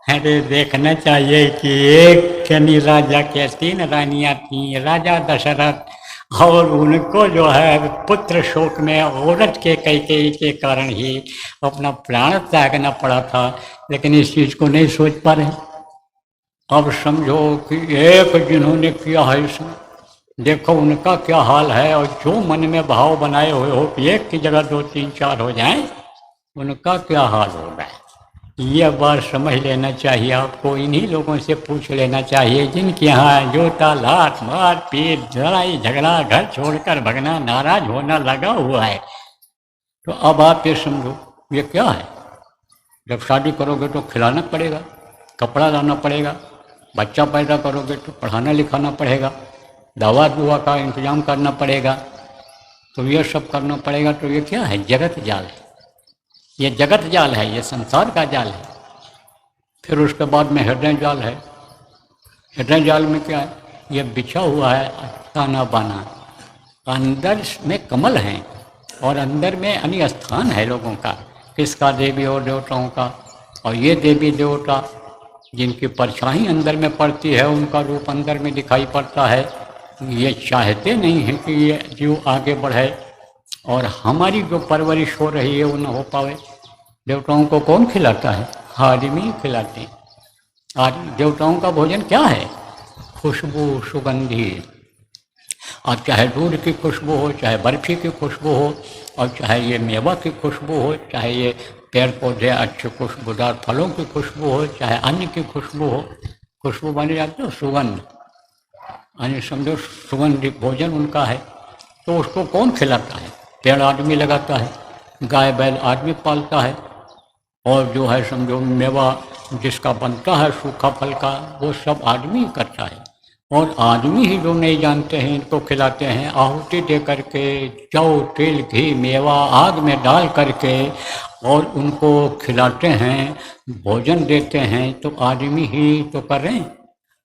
Speaker 1: अरे देखना चाहिए कि एक शनि राजा के 3 रानियां थीं, राजा दशरथ, और उनको जो है पुत्र शोक में औरत के कैकेयी के कारण ही अपना प्राण त्यागना पड़ा था, लेकिन इस चीज़ को नहीं सोच पा रहे। अब समझो कि एक जिन्होंने किया है इसमें, देखो उनका क्या हाल है, और जो मन में भाव बनाए हुए हो कि एक की जगह 2 3 4 हो जाएं, उनका क्या हाल होगा। ये बात समझ लेना चाहिए आपको। इन्हीं लोगों से पूछ लेना चाहिए जिनके यहाँ जोता लात मार पीट लड़ाई झगड़ा, घर छोड़कर भगना, नाराज होना लगा हुआ है। तो अब आप ये समझो ये क्या है। जब शादी करोगे तो खिलाना पड़ेगा, कपड़ा लाना पड़ेगा, बच्चा पैदा करोगे तो पढ़ाना लिखाना पड़ेगा, दवा दुआ का इंतजाम करना पड़ेगा, तो ये सब करना पड़ेगा। तो ये क्या है? जगत जाल है। ये जगत जाल है, ये संसार का जाल है। फिर उसके बाद में हृदय जाल है। हृदय जाल में क्या है? ये बिछा हुआ है ताना बाना, अंदर में कमल हैं और अंदर में अन्य स्थान है लोगों का, किसका? देवी और देवताओं का। और ये देवी देवता जिनकी परछाई अंदर में पड़ती है, उनका रूप अंदर में दिखाई पड़ता है। ये चाहते नहीं हैं कि ये जीव आगे बढ़े और हमारी जो परवरिश हो रही है वो न हो पावे। देवताओं को कौन खिलाता है? आदमी खिलाते हैं। देवताओं का भोजन क्या है? खुशबू, सुगंधी। और चाहे दूध की खुशबू हो, चाहे बर्फी की खुशबू हो, और चाहे ये मेवा की खुशबू हो, चाहे ये पेड़ पौधे अच्छे खुशबूदार फलों की खुशबू हो, चाहे अन्न की खुशबू हो। खुशबू बनी जाती है सुगंध, यानी समझो सुगंधित भोजन उनका है। तो उसको कौन खिलाता है? पेड़ आदमी लगाता है, गाय बैल आदमी पालता है, और जो है समझो मेवा जिसका बनता है सूखा फल का, वो सब आदमी करता है। और आदमी ही जो नहीं जानते हैं इनको खिलाते हैं, आहुति दे करके, जौ तिल घी मेवा आग में डाल करके और उनको खिलाते हैं, भोजन देते हैं। तो आदमी ही तो कर रहे हैं।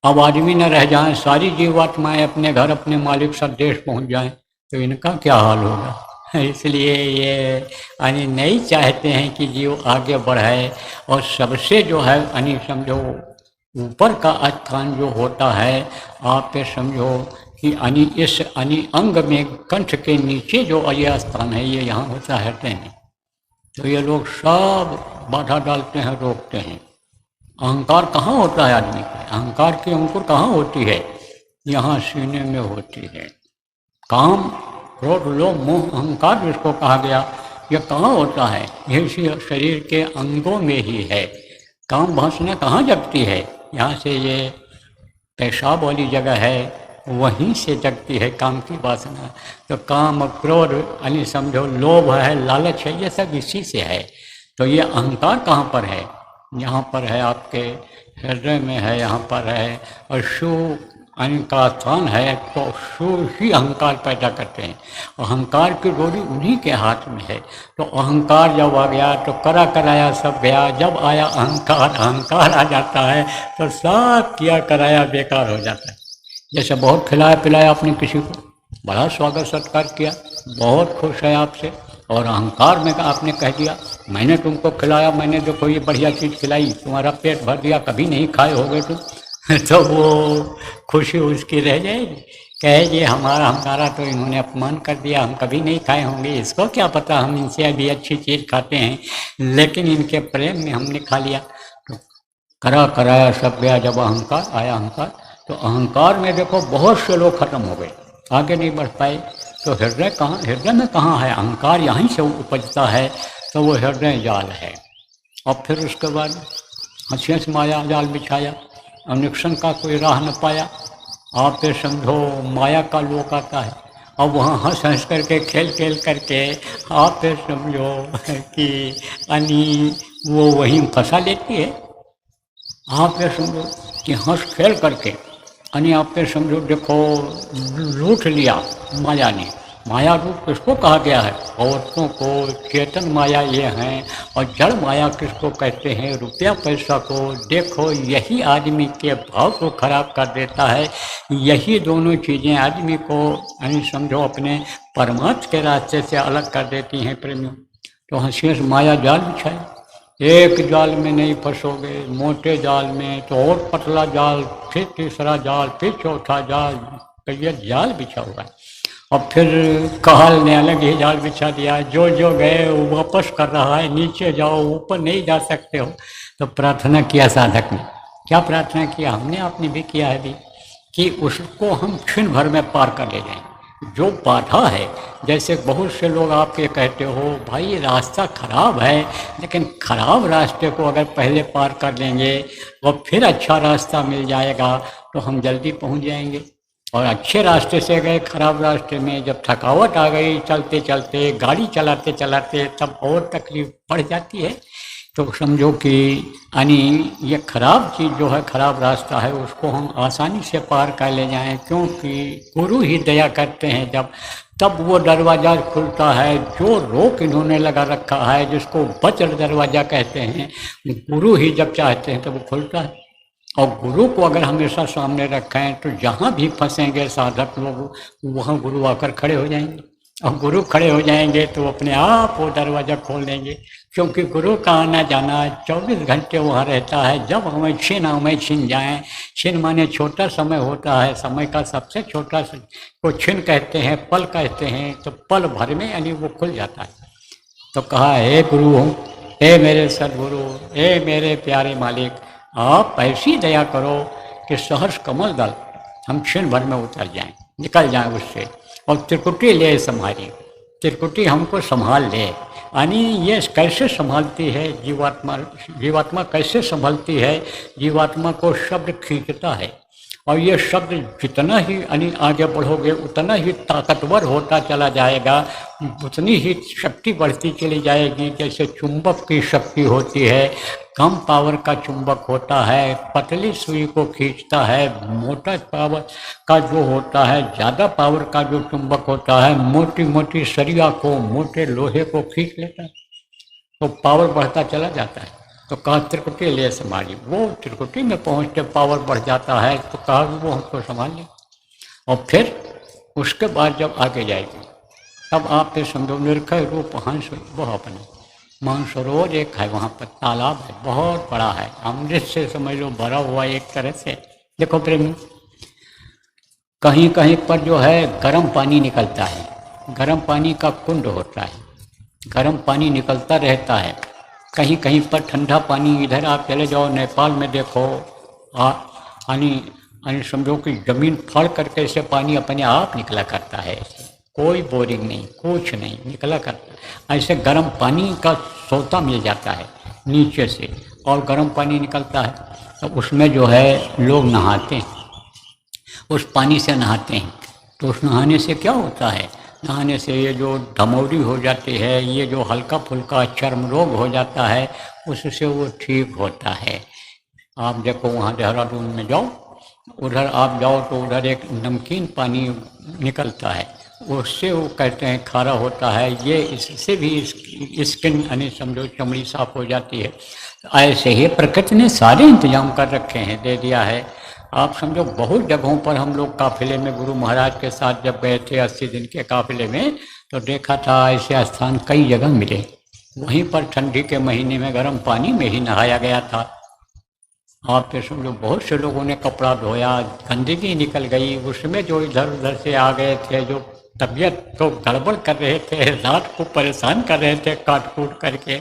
Speaker 1: अब आदमी न रह जाएं, सारी जीवात्माएं अपने घर अपने मालिक संदेश पहुंच जाएं, तो इनका क्या हाल होगा। इसलिए ये यानी नहीं चाहते हैं कि जीव आगे बढ़े। और सबसे जो है यानी समझो ऊपर का स्थान जो होता है, आप ये समझो कि यानी इस यानी अंग में कंठ के नीचे जो ये स्थान है, ये यहाँ होता है हृदय में। तो ये लोग सब बाधा डालते हैं, रोकते हैं। अहंकार कहाँ होता है आदमी का? अहंकार की अंकुर कहाँ होती है? यहाँ सीने में होती है। काम, क्रोध, लोभ, मोह, अहंकार जिसको कहा गया, ये कहाँ होता है? इसी शरीर के अंगों में ही है। काम वासना कहाँ जगती है? यहाँ से ये पेशाब वाली जगह है, वहीं से जगती है काम की वासना। तो काम, क्रोध यानी समझो लोभ है, लालच है, ये सब इसी से है। तो ये अहंकार कहाँ पर है? यहाँ पर है, आपके हृदय में है, यहाँ पर है। और का स्थान है, तो ही अहंकार पैदा करते हैं। अहंकार की डोरी उन्हीं के हाथ में है। तो अहंकार जब आ गया तो करा कराया सब गया। जब आया अहंकार, अहंकार आ जाता है तो सब किया कराया बेकार हो जाता है। जैसे बहुत खिलाया पिलाया आपने किसी को, बड़ा स्वागत सत्कार किया, बहुत खुश है आपसे, और अहंकार में आपने कह दिया मैंने तुमको खिलाया, मैंने देखो ये बढ़िया चीज़ खिलाई, तुम्हारा पेट भर दिया, कभी नहीं खाए होगे तुम तो वो खुशी उसकी रह जाएगी, कहेगी हमारा तो इन्होंने अपमान कर दिया, हम कभी नहीं खाए होंगे, इसको क्या पता हम इनसे अभी अच्छी चीज़ खाते हैं, लेकिन इनके प्रेम में हमने खा लिया। तो करा कराया सब गया। जब अहंकार आया, अहंकार, तो अहंकार में देखो बहुत से लोग खत्म हो गए, आगे नहीं बढ़ पाए। तो हृदय कहाँ, हृदय में कहाँ है अहंकार, यहीं से उपजता है, तो वो हृदय जाल है। और फिर उसके बाद हंसिया से माया जाल बिछाया, अनुक्षण का कोई राह न पाया। आप फिर समझो माया का लोक आता है, अब वहाँ हंस हंस करके खेल खेल करके आप फिर समझो कि यानी वो वहीं फंसा लेती है। आप फिर समझो कि हंस खेल करके यानी आप फिर समझो देखो लूट लिया माया ने। माया रूप किसको कहा गया है, औरतों को। चेतन माया ये हैं, और जड़ माया किसको कहते हैं, रुपया पैसा को। देखो यही आदमी के भाव को खराब कर देता है, यही दोनों चीज़ें आदमी को यानी समझो अपने परमार्थ के रास्ते से अलग कर देती हैं प्रेमियों। तो हंसी से माया जाल बिछाए, एक जाल में नहीं फंसोगे, मोटे जाल में तो और पतला जाल, फिर तीसरा जाल, फिर चौथा जाल, तो ये जाल बिछा हुआ है। और फिर कहल ने अलग ही जाल बिछा दिया, जो जो गए वो वापस कर रहा है, नीचे जाओ ऊपर नहीं जा सकते हो। तो प्रार्थना किया साधक ने, क्या प्रार्थना किया, हमने आपने भी किया है भी, कि उसको हम क्षण भर में पार कर ले जाएं। जो बाधा है, जैसे बहुत से लोग आपके कहते हो भाई रास्ता खराब है, लेकिन खराब रास्ते को अगर पहले पार कर लेंगे और फिर अच्छा रास्ता मिल जाएगा तो हम जल्दी पहुंच जाएंगे। और अच्छे रास्ते से गए खराब रास्ते में, जब थकावट आ गई चलते चलते, गाड़ी चलाते चलाते, तब और तकलीफ बढ़ जाती है। तो समझो कि यानी ये खराब चीज़ जो है, खराब रास्ता है, उसको हम आसानी से पार कर ले जाएं, क्योंकि गुरु ही दया करते हैं जब, तब वो दरवाज़ा खुलता है जो रोक इन्होंने लगा रखा है, जिसको वज्र दरवाज़ा कहते हैं। गुरु ही जब चाहते हैं तब वो खुलता है। और गुरु को अगर हमेशा सामने रखें तो जहाँ भी फंसेंगे साधक लोग, वहाँ गुरु आकर खड़े हो जाएंगे, और गुरु खड़े हो जाएंगे तो अपने आप वो दरवाज़ा खोल देंगे। क्योंकि गुरु का आना जाना 24 घंटे वहाँ रहता है। जब हमें छिन जाएं, छिन माने छोटा समय होता है, समय का सबसे छोटा को छिन कहते हैं, पल कहते हैं, तो पल भर में यानी वो खुल जाता है। तो कहा हे गुरु, हे मेरे सदगुरु, हे मेरे प्यारे मालिक, आप ऐसी दया करो कि सहर्ष कमल दल हम क्षण भर में उतर जाएं, निकल जाएं उससे, और त्रिकुटी ले संभाली, त्रिकुटी हमको संभाल ले। यानी ये कैसे संभालती है जीवात्मा, जीवात्मा कैसे संभलती है, जीवात्मा को शब्द खींचता है, और ये शब्द जितना ही यानी आगे बढ़ोगे उतना ही ताकतवर होता चला जाएगा, उतनी ही शक्ति बढ़ती चली जाएगी। जैसे चुंबक की शक्ति होती है, कम पावर का चुंबक होता है, पतली सुई को खींचता है, मोटा पावर का जो होता है, ज़्यादा पावर का जो चुंबक होता है, मोटी मोटी सरिया को, मोटे लोहे को खींच लेता है, तो पावर बढ़ता चला जाता है। तो कहा त्रिकुटी ले संभाली, वो त्रिकुटी में पहुँचते पावर बढ़ जाता है, तो कहा वो हमको संभाल ले। और फिर उसके बाद जब आगे जाएगी तब आप फिर समझो निर्खय रूप हंस वह अपने मानसरोवर एक है, वहाँ पर तालाब है, बहुत बड़ा है, अमृत से समझ लो भरा हुआ एक तरह से। देखो प्रेमी, कहीं कहीं पर जो है गर्म पानी निकलता है, गर्म पानी का कुंड होता है, गर्म पानी निकलता रहता है। कहीं कहीं पर ठंडा पानी, इधर आप चले जाओ नेपाल में देखो, यानी समझो कि जमीन फाड़ करके ऐसे पानी अपने आप निकला करता है, कोई बोरिंग नहीं, कुछ नहीं, निकला करता। ऐसे गर्म पानी का सोता मिल जाता है नीचे से, और गर्म पानी निकलता है, तो उसमें जो है लोग नहाते हैं, उस पानी से नहाते हैं। तो उस नहाने से क्या होता है, नहाने से ये जो धमौरी हो जाती है, ये जो हल्का फुल्का चर्म रोग हो जाता है, उससे वो ठीक होता है। आप देखो वहाँ देहरादून में जाओ, उधर आप जाओ तो उधर एक नमकीन पानी निकलता है, उससे वो कहते हैं खारा होता है, ये इससे भी स्किन यानी समझो चमड़ी साफ हो जाती है। ऐसे ही प्रकृति ने सारे इंतजाम कर रखे हैं, दे दिया है। आप समझो बहुत जगहों पर हम लोग काफिले में गुरु महाराज के साथ जब गए थे 80 दिन के काफिले में, तो देखा था ऐसे स्थान कई जगह मिले। वहीं पर ठंडी के महीने में गर्म पानी में ही नहाया गया था। आप पे समझो बहुत से लोगों ने कपड़ा धोया, गंदगी निकल गई, उसमें जो इधर उधर से आ गए थे, जो तबीयत को गड़बड़ कर रहे थे, रात को परेशान कर रहे थे काट कूट करके,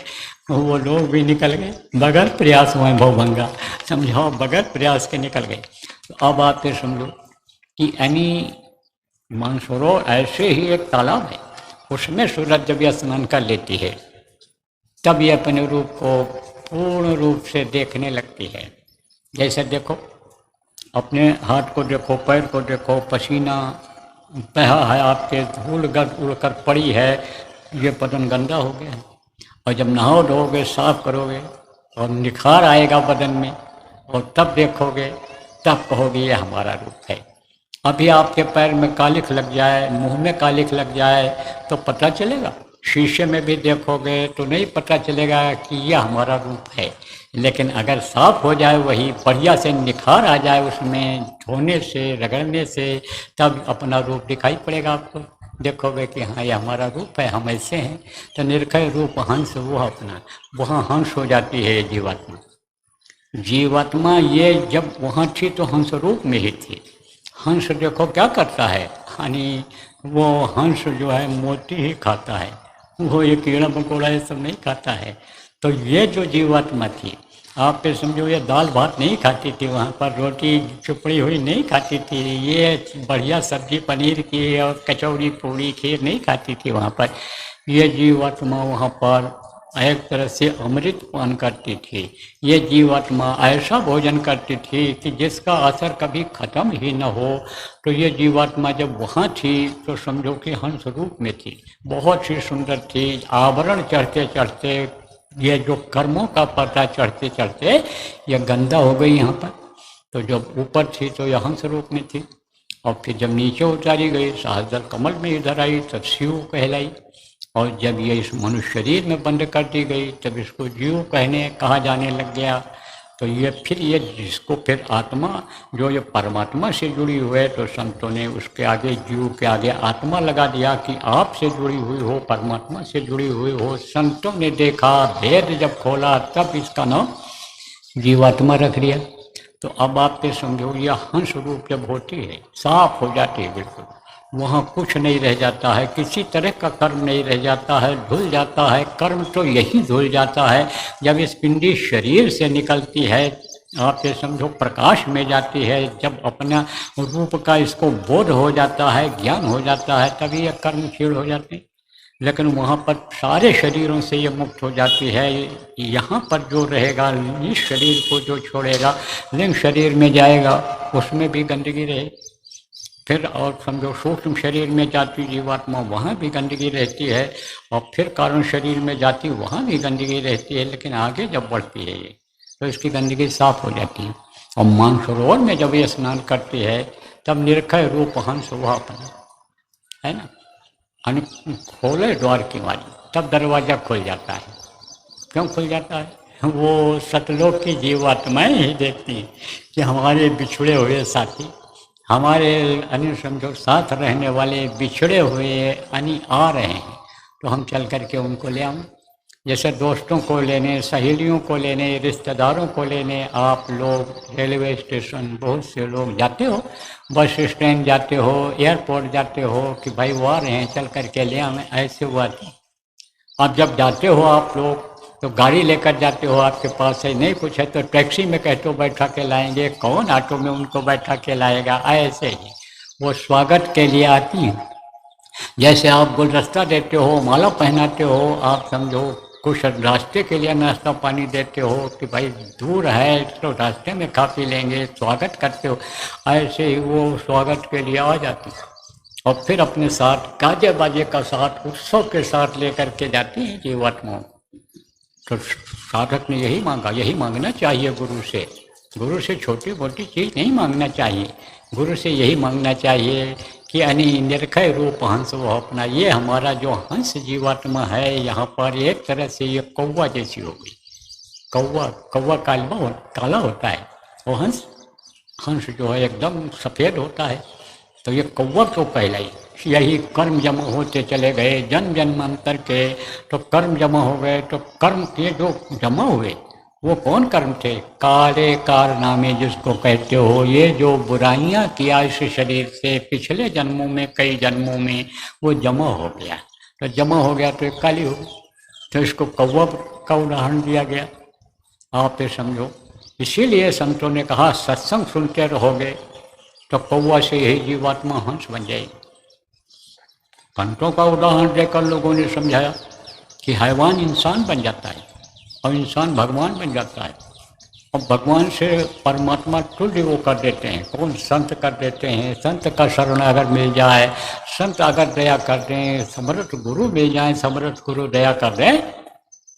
Speaker 1: वो लोग भी निकल गए बगैर प्रयास हुए भवभंगा, समझाओ बगैर प्रयास के निकल गए। तो अब आप ये समझो कि यानी मानसरोवर ऐसे ही एक तालाब है, उसमें सूरज जब यह स्नान कर लेती है तब ये अपने रूप को पूर्ण रूप से देखने लगती है। जैसे देखो, अपने हाथ को देखो, पैर को देखो, पसीना बहा है आपके, धूल उड़ कर पड़ी है, ये बदन गंदा हो गया है। और जब नहाओ धोगे, साफ करोगे और निखार आएगा बदन में, और तब देखोगे, तब कहोगे ये हमारा रूप है। अभी आपके पैर में कालिख लग जाए, मुंह में कालिख लग जाए तो पता चलेगा, शीशे में भी देखोगे तो नहीं पता चलेगा कि यह हमारा रूप है। लेकिन अगर साफ हो जाए, वही बढ़िया से निखार आ जाए उसमें, धोने से, रगड़ने से, तब अपना रूप दिखाई पड़ेगा आपको। देखोगे कि हाँ ये हमारा रूप है, हम ऐसे हैं। तो निर्खय रूप हंस वो अपना, वहाँ हंस हो जाती है ये जीवात्मा। जीवात्मा ये जब वहाँ थी तो हंस रूप में ही थी। हंस देखो क्या करता है, यानी वो हंस जो है मोती ही खाता है, वो ये कीड़ा मकोड़ा ये सब नहीं खाता है। तो ये जो जीवात्मा थी, आप पे समझो ये दाल भात नहीं खाती थी, वहाँ पर रोटी चुपड़ी हुई नहीं खाती थी, ये बढ़िया सब्जी पनीर की और कचौड़ी पूड़ी खीर नहीं खाती थी वहाँ पर। ये जीवात्मा वहाँ पर एक तरह से अमृत पान करती थी। ये जीवात्मा ऐसा भोजन करती थी कि जिसका असर कभी खत्म ही न हो। तो ये जीवात्मा जब वहाँ थी तो समझो कि हंस रूप में थी, बहुत ही सुंदर थी। आवरण चढ़ते चढ़ते, ये जो कर्मों का पर्दा चढ़ते चढ़ते ये गंदा हो गई यहाँ पर। तो जब ऊपर थी तो यह हंस रूप में थी, और फिर जब नीचे उतारी गई, सहस्त्र कमल में इधर आई, तब शिव कहलाई। और जब ये इस मनुष्य शरीर में बंद कर दी गई, तब इसको जीव कहा जाने लग गया। तो ये फिर ये जिसको फिर आत्मा, जो ये परमात्मा से जुड़ी हुई, तो संतों ने उसके आगे, जीव के आगे आत्मा लगा दिया कि आपसे जुड़ी हुई हो, परमात्मा से जुड़ी हुई हो। संतों ने देखा, भेद जब खोला, तब इसका नाम जीवात्मा रख दिया। तो अब आप ये समझो, यह हंस रूप जब होती है, साफ हो जाती है बिल्कुल, वहाँ कुछ नहीं रह जाता है, किसी तरह का कर्म नहीं रह जाता है, धुल जाता है कर्म। तो यही धुल जाता है जब इस पिंडी शरीर से निकलती है, आप ये समझो प्रकाश में जाती है, जब अपना रूप का इसको बोध हो जाता है, ज्ञान हो जाता है, तभी ये कर्म क्षीण हो जाते हैं। लेकिन वहाँ पर सारे शरीरों से ये मुक्त हो जाती है। यहाँ पर जो रहेगा, इस शरीर को जो छोड़ेगा, लिंग शरीर में जाएगा, उसमें भी गंदगी रहेगी। फिर और समझो सूक्ष्म शरीर में जाती जीवात्मा, वहाँ भी गंदगी रहती है, और फिर कारण शरीर में जाती, वहाँ भी गंदगी रहती है। लेकिन आगे जब बढ़ती है ये, तो इसकी गंदगी साफ हो जाती है। और मानसरोवर में जब ये स्नान करती है, तब निर्खय रूप हंस हुआ अपना, है ना, खोले द्वार की वाली, तब दरवाजा खुल जाता है। क्यों खुल जाता है? वो सतलोक की जीवात्माएं ही देखती हैं कि हमारे बिछड़े हुए साथी, हमारे यानी समझो साथ रहने वाले बिछड़े हुए यानी आ रहे हैं, तो हम चल करके उनको ले आऊँ। जैसे दोस्तों को लेने, सहेलियों को लेने, रिश्तेदारों को लेने आप लोग रेलवे स्टेशन बहुत से लोग जाते हो, बस स्टैंड जाते हो, एयरपोर्ट जाते हो कि भाई वो आ रहे हैं चल करके ले आवें, ऐसे हुआ था। अब जब जाते हो आप लोग तो गाड़ी लेकर जाते हो, आपके पास है नहीं कुछ है तो टैक्सी में कहते हो बैठा के लाएंगे, कौन ऑटो में उनको बैठा के लाएगा। ऐसे ही वो स्वागत के लिए आती हैं। जैसे आप गुलदस्ता देते हो, माला पहनाते हो, आप समझो कुछ रास्ते के लिए नाश्ता पानी देते हो कि भाई दूर है तो रास्ते में खा पी लेंगे, स्वागत करते हो। ऐसे ही वो स्वागत के लिए आ जाती है, और फिर अपने साथ गाजे बाजे का साथ, उत्सव के साथ लेकर के जाती है जीवात्माओं। तो साधक ने यही मांगा, यही मांगना चाहिए गुरु से गुरु से छोटी मोटी चीज़ नहीं मांगना चाहिए। गुरु से यही मांगना चाहिए कि अनि निरखय रूप हंस वो अपना। ये हमारा जो हंस जीवात्मा है यहाँ पर एक तरह से ये कौवा जैसी हो गई। कौवा कौवा काला होता है, वो हंस हंस जो है एकदम सफ़ेद होता है। तो ये कौवा तो पहले ही यही कर्म जमा होते चले गए जन्म जन्मांतर के। तो कर्म जमा हो गए, तो कर्म के जो जमा हुए वो कौन कर्म थे? काले कारनामे जिसको कहते हो, ये जो बुराइयां किया इस शरीर से पिछले जन्मों में, कई जन्मों में वो जमा हो गया। तो जमा हो गया तो एक काली हो गई। तो इसको कौवा का उदाहरण दिया गया। आप ये समझो, इसीलिए संतों ने कहा सत्संग सुनते रहोगे तो कौवा से यही जीवात्मा हंस बन जाएगी। संतों का उदाहरण देकर लोगों ने समझाया कि हैवान इंसान बन जाता है और इंसान भगवान बन जाता है, और भगवान से परमात्मा तुल्य वो कर देते हैं। कौन? संत कर देते हैं। संत का शरण अगर मिल जाए, संत अगर दया कर दें, समर्थ गुरु मिल जाए, समर्थ गुरु दया कर दें,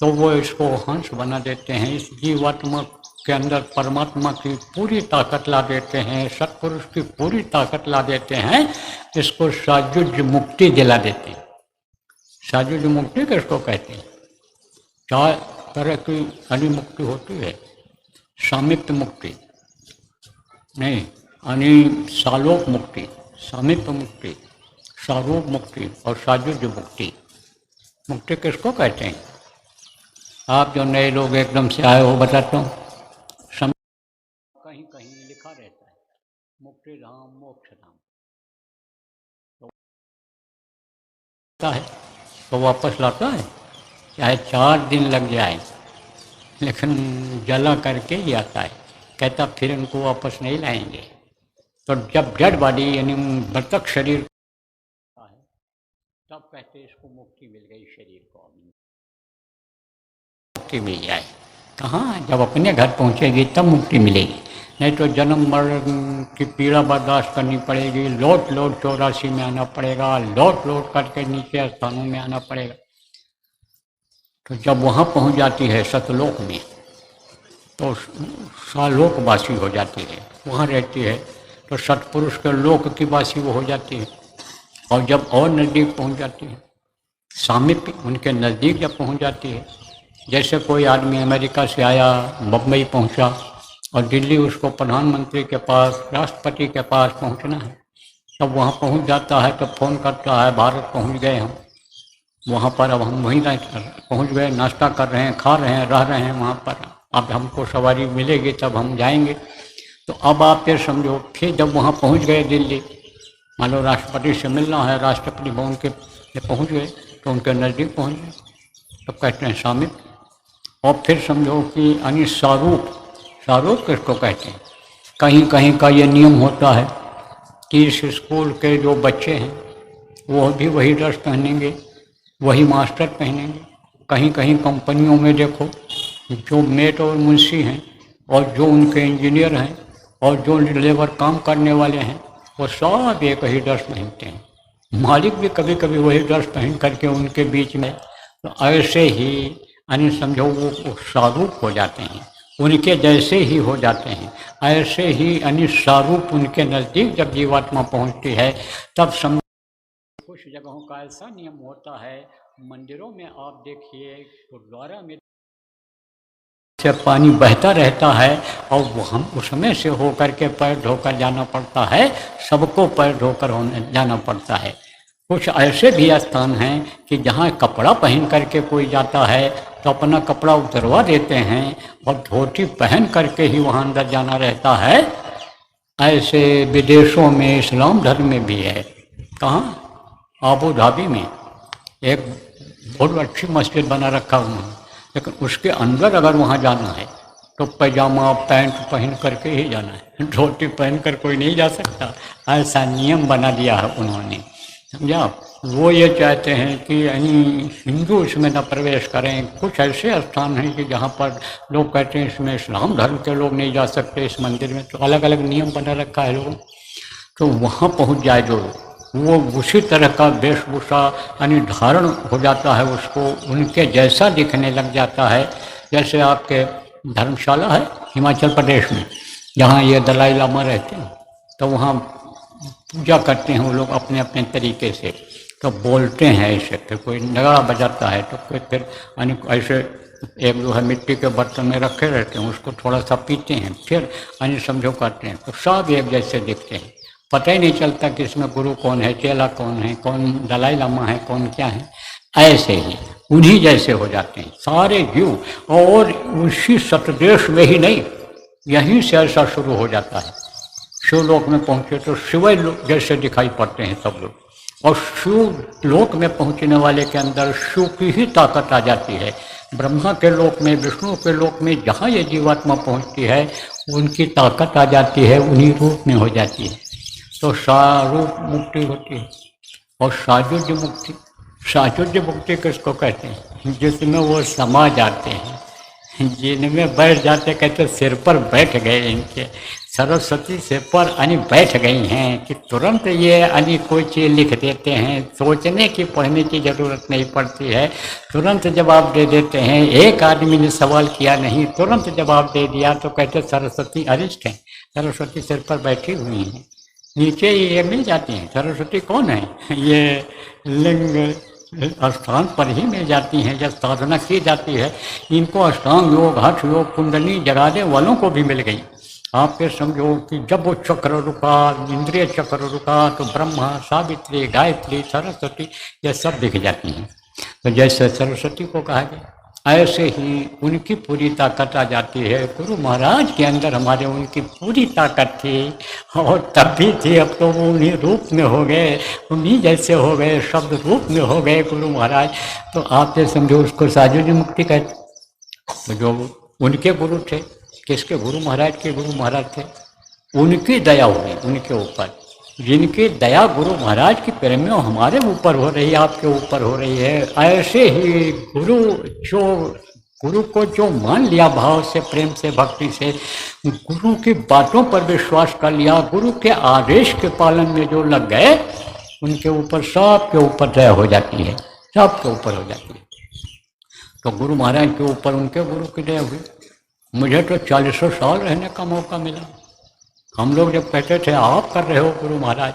Speaker 1: तो वो इसको हंस बना देते हैं। इस जीवात्मा के अंदर परमात्मा की पूरी ताकत ला देते हैं, सत्पुरुष की पूरी ताकत ला देते हैं। इसको सायुज्य मुक्ति दिला देते हैं। सायुज्य मुक्ति किसको कहते हैं? 4 तरह की अनिमुक्ति होती है। सामिप्य मुक्ति नहीं, सालोक मुक्ति, सामिप्य मुक्ति, सारूप मुक्ति और सायुज्य मुक्ति। मुक्ति किसको कहते हैं? आप जो नए लोग एकदम से आए हो बताता हूँ। कहीं कहीं लिखा रहता है मुक्ति धाम मोक्ष धाम, तो वापस लाता है, चाहे 4 दिन लग जाए, लेकिन जला करके ही आता है। कहता फिर इनको वापस नहीं लाएंगे। तो जब डेड बॉडी यानी मृतक शरीर है तब कहते इसको मुक्ति मिल गई, शरीर को मुक्ति मिल जाए। कहाँ? जब अपने घर पहुँचेगी तब मुक्ति मिलेगी, नहीं तो जन्म मरण की पीड़ा बर्दाश्त करनी पड़ेगी। लौट 84 में आना पड़ेगा, लौट करके नीचे स्थानों में आना पड़ेगा। तो जब वहाँ पहुँच जाती है सतलोक में तो सालोकवासी हो जाती है, वहाँ रहती है। तो सतपुरुष के लोक की वासी वो हो जाती है। और जब और नज़दीक पहुँच जाती है, सामीप्य उनके नज़दीक जब पहुँच जाती है, जैसे कोई आदमी अमेरिका से आया, बम्बई पहुँचा और दिल्ली उसको प्रधानमंत्री के पास, राष्ट्रपति के पास पहुँचना है, तब वहाँ पहुँच जाता है तो फ़ोन करता है भारत पहुँच गए हम, वहाँ पर अब हम वहीं पहुँच गए, नाश्ता कर रहे हैं, खा रहे हैं, रह रहे हैं वहाँ पर, अब हमको सवारी मिलेगी तब हम जाएंगे। तो अब आप ये समझो, फिर जब वहाँ पहुँच गए दिल्ली, मान लो राष्ट्रपति से मिलना है, राष्ट्रपति भवन के पहुँच गए तो उनके नज़दीक पहुँच गए, तब कहते हैं सामिप्य। और फिर समझो कि यानी सारूप किसको कहते हैं? कहीं कहीं का ये नियम होता है कि इस स्कूल के जो बच्चे हैं वो भी वही ड्रेस पहनेंगे, वही मास्टर पहनेंगे। कहीं कहीं कंपनियों में देखो, जो मेट और मुंशी हैं और जो उनके इंजीनियर हैं और जो लेबर काम करने वाले हैं वो सब एक ही ड्रेस पहनते हैं। मालिक भी कभी कभी वही ड्रेस पहन करके उनके बीच में, तो ऐसे ही यानी समझो वो सारूप हो जाते हैं, उनके जैसे ही हो जाते हैं। ऐसे ही यानी सारूप उनके नज़दीक जब जीवात्मा पहुंचती है तब समझो। कुछ जगहों का ऐसा नियम होता है, मंदिरों में आप देखिए, गुरुद्वारा में से पानी बहता रहता है और वो हम उसमें से होकर के पैर धोकर जाना पड़ता है, सबको पैर धोकर जाना पड़ता है। कुछ ऐसे भी स्थान हैं कि जहाँ कपड़ा पहन करके कोई जाता है तो अपना कपड़ा उतरवा देते हैं और धोती पहन करके ही वहाँ अंदर जाना रहता है। ऐसे विदेशों में इस्लाम धर्म में भी है। कहाँ? आबू धाबी में एक बहुत अच्छी मस्जिद बना रखा उन्होंने, लेकिन उसके अंदर अगर वहाँ जाना है तो पैजामा पैंट पहन करके ही जाना है, धोती पहन कर कोई नहीं जा सकता। ऐसा नियम बना दिया है उन्होंने, समझा। वो ये चाहते हैं कि हिंदू इसमें न प्रवेश करें। कुछ ऐसे स्थान हैं कि जहाँ पर लोग कहते हैं इसमें इस्लाम धर्म के लोग नहीं जा सकते, इस मंदिर में तो अलग अलग नियम बना रखा है लोगों। तो वहाँ पहुँच जाए जो, वो उसी तरह का वेशभूषा यानी धारण हो जाता है, उसको उनके जैसा दिखने लग जाता है। जैसे आपके धर्मशाला है, हिमाचल प्रदेश में, जहाँ ये दलाई लामा रहते हैं, तो वहाँ पूजा करते हैं वो लोग अपने अपने तरीके से। तो बोलते हैं ऐसे, फिर कोई नगाड़ा बजाता है तो फिर ऐसे एक जो है मिट्टी के बर्तन में रखे रहते हैं, उसको थोड़ा सा पीते हैं, फिर समझो करते हैं, तो सब एक जैसे दिखते हैं। पता ही नहीं चलता कि इसमें गुरु कौन है, चेला कौन है, कौन दलाई लामा है, कौन क्या है। ऐसे ही उन्हीं जैसे हो जाते हैं सारे जीव। और उसी सतदेश में ही नहीं, यहीं से ऐसा शुरू हो जाता है। शिवलोक में पहुँचे तो शिव जैसे दिखाई पड़ते हैं सब लोग, और शिव लोक में पहुँचने वाले के अंदर शिव की ही ताकत आ जाती है। ब्रह्मा के लोक में, विष्णु के लोक में जहाँ ये जीवात्मा पहुँचती है, उनकी ताकत आ जाती है, उन्हीं रूप में हो जाती है। तो सारूप मुक्ति होती है। और सायुज्य मुक्ति, सायुज्य मुक्ति किसको कहते हैं? जिसमें वो समा जाते हैं, जिनमें बैठ जाते, कहते सिर पर बैठ गए इनके, सरस्वती सिर पर बैठ गई हैं कि तुरंत ये कोई चीज़ लिख देते हैं, सोचने की पढ़ने की ज़रूरत नहीं पड़ती है, तुरंत जवाब दे देते हैं। एक आदमी ने सवाल किया नहीं, तुरंत जवाब दे दिया। तो कहते सरस्वती अरिष्ट हैं, सरस्वती सिर पर बैठी हुई हैं। नीचे ये मिल जाती हैं। सरस्वती कौन है? ये लिंग स्थान पर ही मिल जाती हैं जब साधना की जाती है। इनको अष्टांग योग, हठ योग, कुंडली जगाने वालों को भी मिल गई। आपके समझो कि जब वो चक्र रुका, इंद्रिय चक्र रुका, तो ब्रह्मा, सावित्री, गायत्री, सरस्वती ये सब दिख जाती हैं। तो जैसे सरस्वती को कहा गया, ऐसे ही उनकी पूरी ताकत आ जाती है। गुरु महाराज के अंदर हमारे उनकी पूरी ताकत थी, और तब भी थी, अब तो वो उन्हीं रूप में हो गए, उन्हीं जैसे हो गए, शब्द रूप में हो गए गुरु महाराज। तो आप ये समझो उसको सायुज्य मुक्ति कहते। तो जो उनके गुरु थे, किसके? गुरु महाराज के गुरु महाराज थे, उनकी दया हुई उनके ऊपर। जिनकी दया गुरु महाराज की प्रेम में हमारे ऊपर हो रही है, आपके ऊपर हो रही है, ऐसे ही गुरु को जो मान लिया भाव से, प्रेम से, भक्ति से, गुरु की बातों पर विश्वास कर लिया, गुरु के आदेश के पालन में जो लग गए, उनके ऊपर, सबके ऊपर दया हो जाती है, सबके ऊपर हो जाती है। तो गुरु महाराज के ऊपर उनके गुरु की दया हुई। मुझे तो 40 साल रहने का मौका मिला। हम लोग जब कहते थे आप कर रहे हो गुरु महाराज,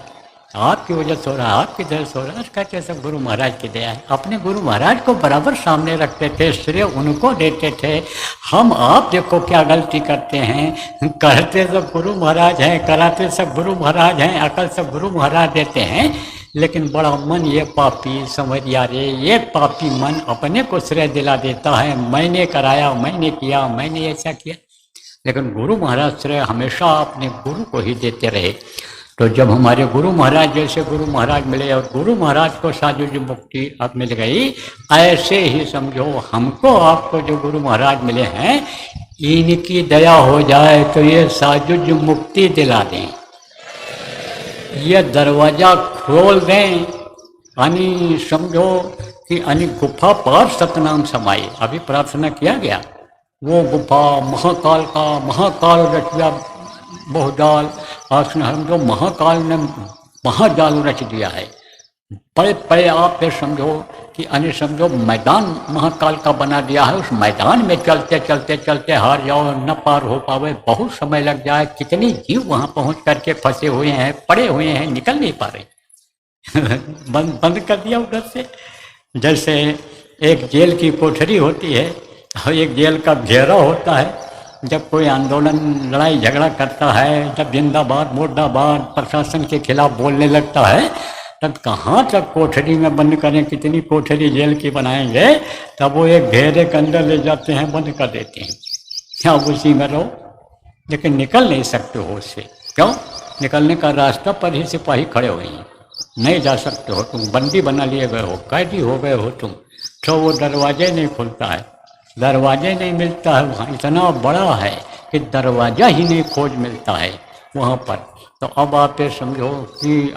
Speaker 1: आपकी वजह से हो रहा है, आपकी दया से हो रहा है, कहते सब गुरु महाराज की दया है। अपने गुरु महाराज को बराबर सामने रखते थे, श्रेय उनको देते थे। हम आप देखो क्या गलती करते हैं, कहते सब गुरु महाराज हैं, कराते सब गुरु महाराज हैं, अकल सब गुरु महाराज देते हैं, लेकिन बड़ा मन ये पापी समझिया रे, ये पापी मन अपने को श्रेय दिला देता है, मैंने कराया, मैंने किया, मैंने ऐसा किया। लेकिन गुरु महाराज श्रेय हमेशा अपने गुरु को ही देते रहे। तो जब हमारे गुरु महाराज जैसे गुरु महाराज मिले, और गुरु महाराज को सायुज्य मुक्ति अब मिल गई, ऐसे ही समझो हमको आपको जो गुरु महाराज मिले हैं, इनकी दया हो जाए तो ये सायुज्य मुक्ति दिला दें, ये दरवाजा खोल दें, समझो कि गुफा पर सतनाम समाये। अभी प्रार्थना किया गया, वो गुफा महाकाल का, महाकाल रचिया बहुजाल, हम जो महाकाल ने महाजाल रच दिया है। बड़े बड़े आप फिर समझो कि समझो मैदान महाकाल का बना दिया है, उस मैदान में चलते चलते चलते हार जाओ, न पार हो पावे, बहुत समय लग जाए। कितने जीव वहाँ पहुँच करके फंसे हुए हैं, पड़े हुए हैं, निकल नहीं पा रहे बंद कर दिया उधर से। जैसे एक जेल की कोठरी होती है और एक जेल का घेरा होता है। जब कोई आंदोलन, लड़ाई झगड़ा करता है, जब जिंदाबाद मुर्दाबाद प्रशासन के खिलाफ बोलने लगता है, तब कहाँ तक कोठरी में बंद करें, कितनी कोठरी जेल की बनाएंगे, तब वो एक घेरे के अंदर ले जाते हैं, बंद कर देते हैं, क्या उसी में रहो। लेकिन निकल नहीं सकते हो उससे। क्यों? निकलने का रास्ता पर ही सिपाही खड़े हुए हैं, नहीं जा सकते हो, तुम बंदी बना लिए गए हो, कैदी हो गए हो तुम। तो वो दरवाजे नहीं खुलता है, दरवाजे नहीं मिलता है वहाँ, इतना बड़ा है कि दरवाजा ही नहीं खोज मिलता है वहाँ पर। तो अब आप ये समझो कि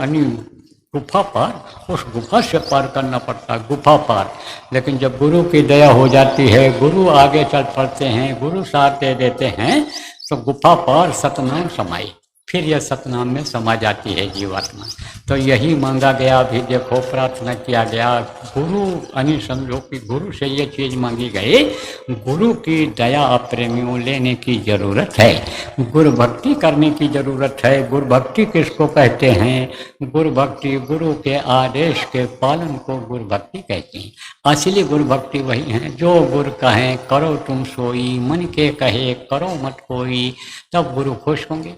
Speaker 1: गुफा पार, उस गुफा से पार करना पड़ता है, गुफा पार। लेकिन जब गुरु की दया हो जाती है, गुरु आगे चल पड़ते हैं, गुरु साथ दे देते हैं, तो गुफा पार सतनाम समाई, फिर यह सतनाम में समा जाती है जीवात्मा। तो यही मांगा गया, अभी देखो प्रार्थना किया गया, गुरु यानी समझो कि गुरु से ये चीज़ मांगी गई, गुरु की दया प्रेमियों लेने की ज़रूरत है, गुरु भक्ति करने की ज़रूरत है। गुरु भक्ति किसको कहते हैं? गुरु भक्ति गुरु के आदेश के पालन को गुरु भक्ति कहते हैं। असली गुरु भक्ति वही है जो गुरु कहें करो तुम सोई, मन के कहे करो मत कोई, तब गुरु खुश होंगे।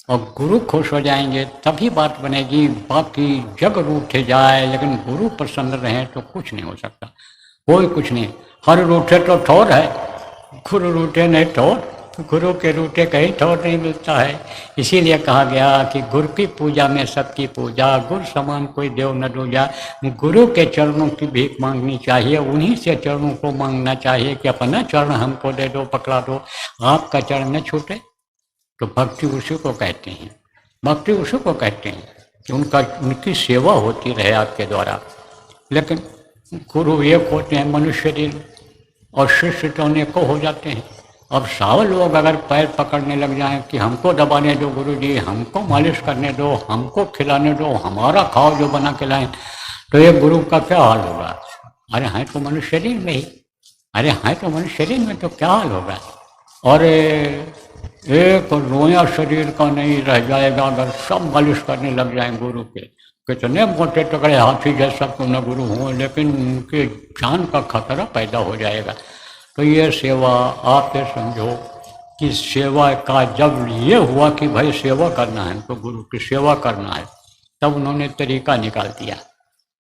Speaker 1: और गुरु खुश हो जाएंगे तभी बात बनेगी। बाकी जग रूठ जाए लेकिन गुरु प्रसन्न रहे तो कुछ नहीं हो सकता, कोई कुछ नहीं। हर रूठे तो ठोर है, गुरु रूठे नहीं ठोर, गुरु के रूठे कहीं ठोर नहीं मिलता है। इसीलिए कहा गया कि गुरु की पूजा में सबकी पूजा, गुरु समान कोई देव न दूजा। गुरु के चरणों की भीख मांगनी चाहिए, उन्हीं से चरणों को मांगना चाहिए कि अपना चरण हमको दे दो, पकड़ा दो, आपका चरण न छूटे। तो भक्ति उसी को कहते हैं, भक्ति उसी को कहते हैं कि उनकी सेवा होती रहे आपके द्वारा। लेकिन गुरु एक होते हैं मनुष्य दिन, और शिष्य तो अनेकों हो जाते हैं। अब 100 लोग अगर पैर पकड़ने लग जाएं कि हमको दबाने दो गुरु जी, हमको मालिश करने दो, हमको खिलाने दो, हमारा खाओ जो बना खिलाएं, तो ये गुरु का क्या हाल होगा? अरे हैं तो मनुष्य शरीर में ही, अरे हैं तो मनुष्य शरीर में, तो क्या हाल होगा? और एक रोया शरीर का नहीं रह जाएगा अगर सब मालिश करने लग जाएं गुरु के। कितने मोटे तगड़े हाथी जैसा क्यों न गुरु हों, लेकिन उनके जान का खतरा पैदा हो जाएगा। तो ये सेवा आप ये समझो कि सेवा का जब ये हुआ कि भाई सेवा करना है तो गुरु की सेवा करना है, तब उन्होंने तरीका निकाल दिया।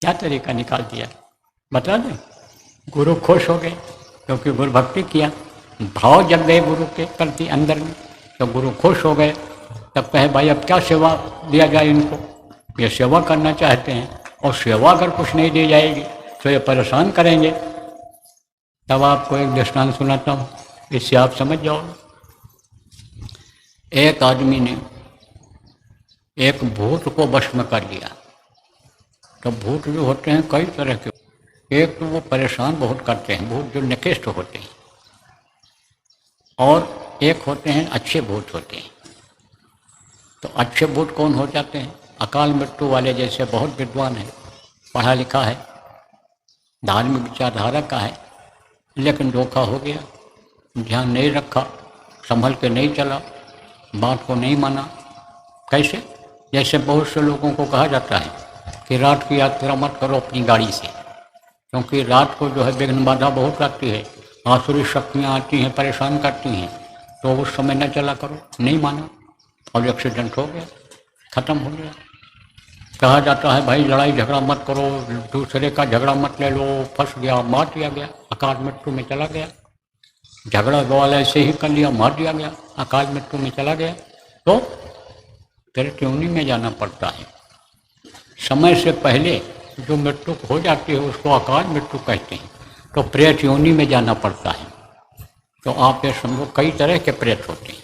Speaker 1: क्या तरीका निकाल दिया बता दें? गुरु खुश हो गए क्योंकि गुरु भक्ति किया, भाव जग गए गुरु के प्रति अंदर में, तो गुरु खुश हो गए। तब कहे भाई अब क्या सेवा दिया जाए इनको, ये सेवा करना चाहते हैं, और सेवा अगर कुछ नहीं दी जाएगी तो ये परेशान करेंगे। तब आपको एक दृष्टांत सुनाता हूँ, इससे आप समझ जाओ। एक आदमी ने एक भूत को वश में कर लिया। तो भूत जो होते हैं कई तरह के, एक तो वो परेशान बहुत करते हैं, भूत जो निकृष्ट होते हैं, और एक होते हैं अच्छे भूत होते हैं। तो अच्छे भूत कौन हो जाते हैं? अकाल मृत्यु वाले जैसे बहुत विद्वान है, पढ़ा लिखा है, धार्मिक विचारधारा का है, लेकिन धोखा हो गया, ध्यान नहीं रखा, संभल के नहीं चला, बात को नहीं माना। कैसे? जैसे बहुत से लोगों को कहा जाता है कि रात की यात्रा मत करो अपनी गाड़ी से, क्योंकि रात को जो है विघ्न बाधा बहुत आती है, आसुरी शक्तियाँ आती हैं, परेशान करती हैं, तो उस समय न चला करो। नहीं माना और एक्सीडेंट हो गया, ख़त्म हो गया। कहा जाता है भाई लड़ाई झगड़ा मत करो, दूसरे का झगड़ा मत ले लो, फंस गया, मार दिया गया, अकाल मृत्यु में चला गया। झगड़ा वाला ऐसे ही कर लिया, मार दिया गया, अकाल मृत्यु में चला गया। तो फिर योनि में जाना पड़ता है। समय से पहले जो मृत्यु हो जाती है उसको अकाल मृत्यु कहते हैं। तो प्रेत योनि में जाना पड़ता है। तो आप ये समझो कई तरह के प्रेत होते हैं।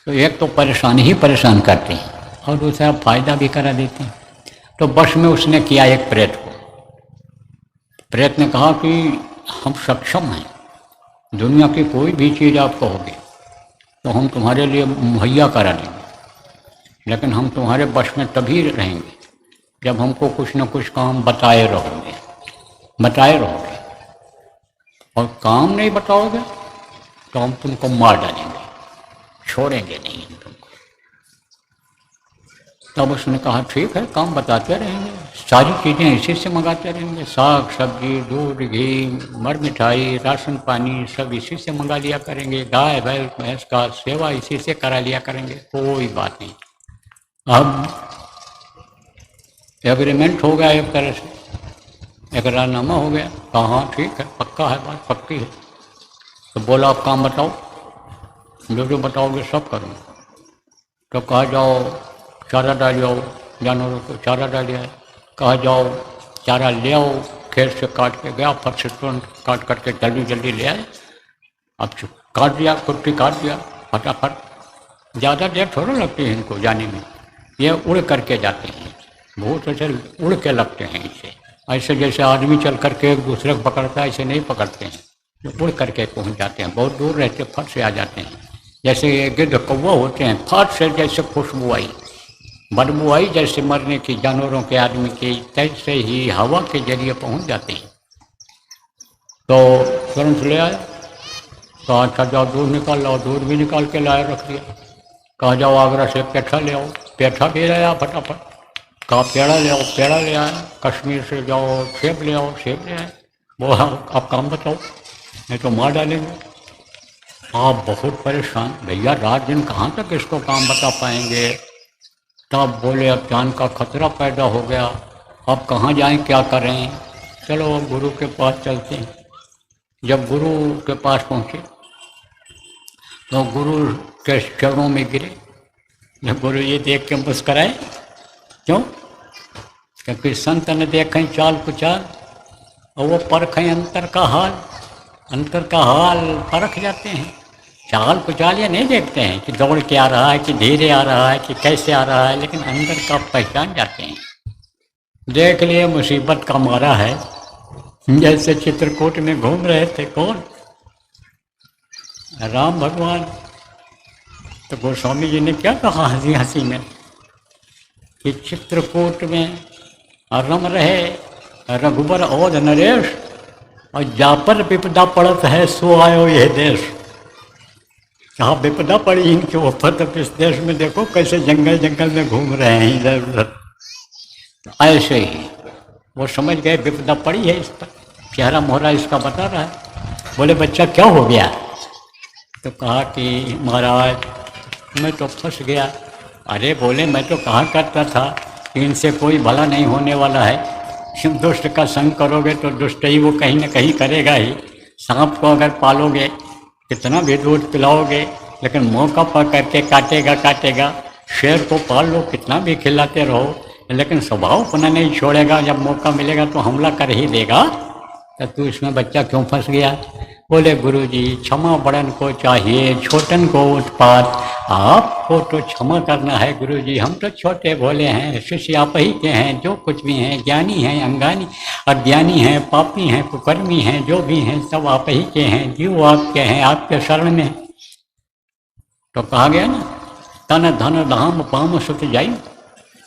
Speaker 1: तो एक तो परेशानी ही परेशान करते हैं और दूसरा फायदा भी करा देते हैं। तो बस में उसने किया एक प्रेत को। प्रेत ने कहा कि हम सक्षम हैं, दुनिया की कोई भी चीज़ आप कहोगे तो हम तुम्हारे लिए मुहैया करा देंगे, लेकिन हम तुम्हारे बस में तभी रहेंगे जब हमको कुछ न कुछ काम बताए रहोगे। और काम नहीं बताओगे तो हम तुमको मार डालेंगे, छोड़ेंगे नहीं हम तुमको। तब उसने कहा ठीक है, काम बताते रहेंगे, सारी चीज़ें इसी से मंगाते रहेंगे, साग सब्जी, दूध, घी, मर मिठाई, राशन पानी सब इसी से मंगा लिया करेंगे, गाय बैल भैंस का सेवा इसी से करा लिया करेंगे, कोई बात नहीं। अब एग्रीमेंट हो गया, एक तरह से इकरारनामा हो गया। कहा हाँ ठीक है, पक्का है, बात पक्की है। तो बोला आप काम बताओ, जो जो बताओगे सब करूँगा। तो कहा जाओ चारा डाल आओ, जानवरों को चारा डाल आए। कहा जाओ चारा ले आओ, खेत से काट के गया, फट से तुरंत काट करके जल्दी जल्दी ले आए। अब काट दिया, कुट्टी काट दिया फटाफट। ज़्यादा देर थोड़ा लगती है इनको जाने में, ये उड़ करके जाते हैं, भूत ऐसे उड़ के लगते हैं इसे। ऐसे जैसे आदमी चल करके एक दूसरे को पकड़ता है, ऐसे नहीं पकड़ते हैं, जो उड़ करके पहुंच जाते हैं, बहुत दूर रहते फट से आ जाते हैं। जैसे ये गिद्ध कौवा होते हैं, फट से जैसे खुशबू आई, बदबू आई जैसे मरने की जानवरों के, आदमी की, तैसे ही हवा के जरिए पहुंच जाते हैं। तो तुरंत ले आया, कहा अच्छा जाओ दूध निकाल लाओ, दूध भी निकाल के लाया, रख दिया। कहा जाओ आगरा से पेठा ले आओ, पेठा भी ले आया फटाफट। कहा पेड़ा ले आओ, पेड़ा ले आया। कश्मीर से जाओ सेब ले आओ, सेब ले आए। वो आप काम बताओ, नहीं तो मार डालेंगे। आप बहुत परेशान, भैया रात दिन कहाँ तक इसको काम बता पाएंगे। तब बोले अब जान का खतरा पैदा हो गया, अब कहाँ जाएं, क्या करें। चलो अब गुरु के पास चलते हैं। जब गुरु के पास पहुँचे तो गुरु के चरणों में गिरे। जब गुरु ये देख के मुस्कराए, क्यों? क्योंकि संत ने देखें चाल कुचाल और वो परखें अंतर का हाल। अंतर का हाल परख जाते हैं, चाल कुचाल ये नहीं देखते हैं कि दौड़ के आ रहा है, कि धीरे आ रहा है, कि कैसे आ रहा है, लेकिन अंदर का पहचान जाते हैं। देख लिए मुसीबत का मारा है, जैसे चित्रकूट में घूम रहे थे कौन? राम भगवान। तो गोस्वामी जी ने क्या कहा हंसी हंसी में कि चित्रकूट में रम रहे रघुबर और नरेश, और जा पर विपदा पड़त है सो आयो यह देश। कहा विपदा पड़ी इनके ऊपर, तो इस देश में देखो कैसे जंगल जंगल में घूम रहे हैं इधर उधर। तो ऐसे ही वो समझ गए विपदा पड़ी है इस पर, चेहरा मोहरा इसका बता रहा है। बोले बच्चा क्या हो गया? तो कहा कि महाराज मैं तो फंस गया। अरे बोले मैं तो कहा करता था कि इनसे कोई भला नहीं होने वाला है, दुष्ट का संग करोगे तो दुष्ट ही वो कहीं ना कहीं करेगा ही। सांप को अगर पालोगे, कितना भी दूध पिलाओगे, लेकिन मौका पर करके काटेगा काटेगा। शेर को पाल लो, कितना भी खिलाते रहो, लेकिन स्वभाव अपना नहीं छोड़ेगा, जब मौका मिलेगा तो हमला कर ही देगा। तो तू इसमें बच्चा क्यों फंस गया? बोले गुरुजी क्षमा बड़न को चाहिए, छोटन को उत्पात। आपको तो क्षमा करना है गुरुजी, हम तो छोटे भोले हैं, शिष्य आप ही के हैं, जो कुछ भी हैं, ज्ञानी हैं, अंगानी, अज्ञानी हैं, पापी हैं, कुकर्मी हैं, जो भी हैं सब आप ही के हैं, जीव आपके हैं, आपके शरण में। तो कहा गया ना, तन धन धाम पाम सुत जाई,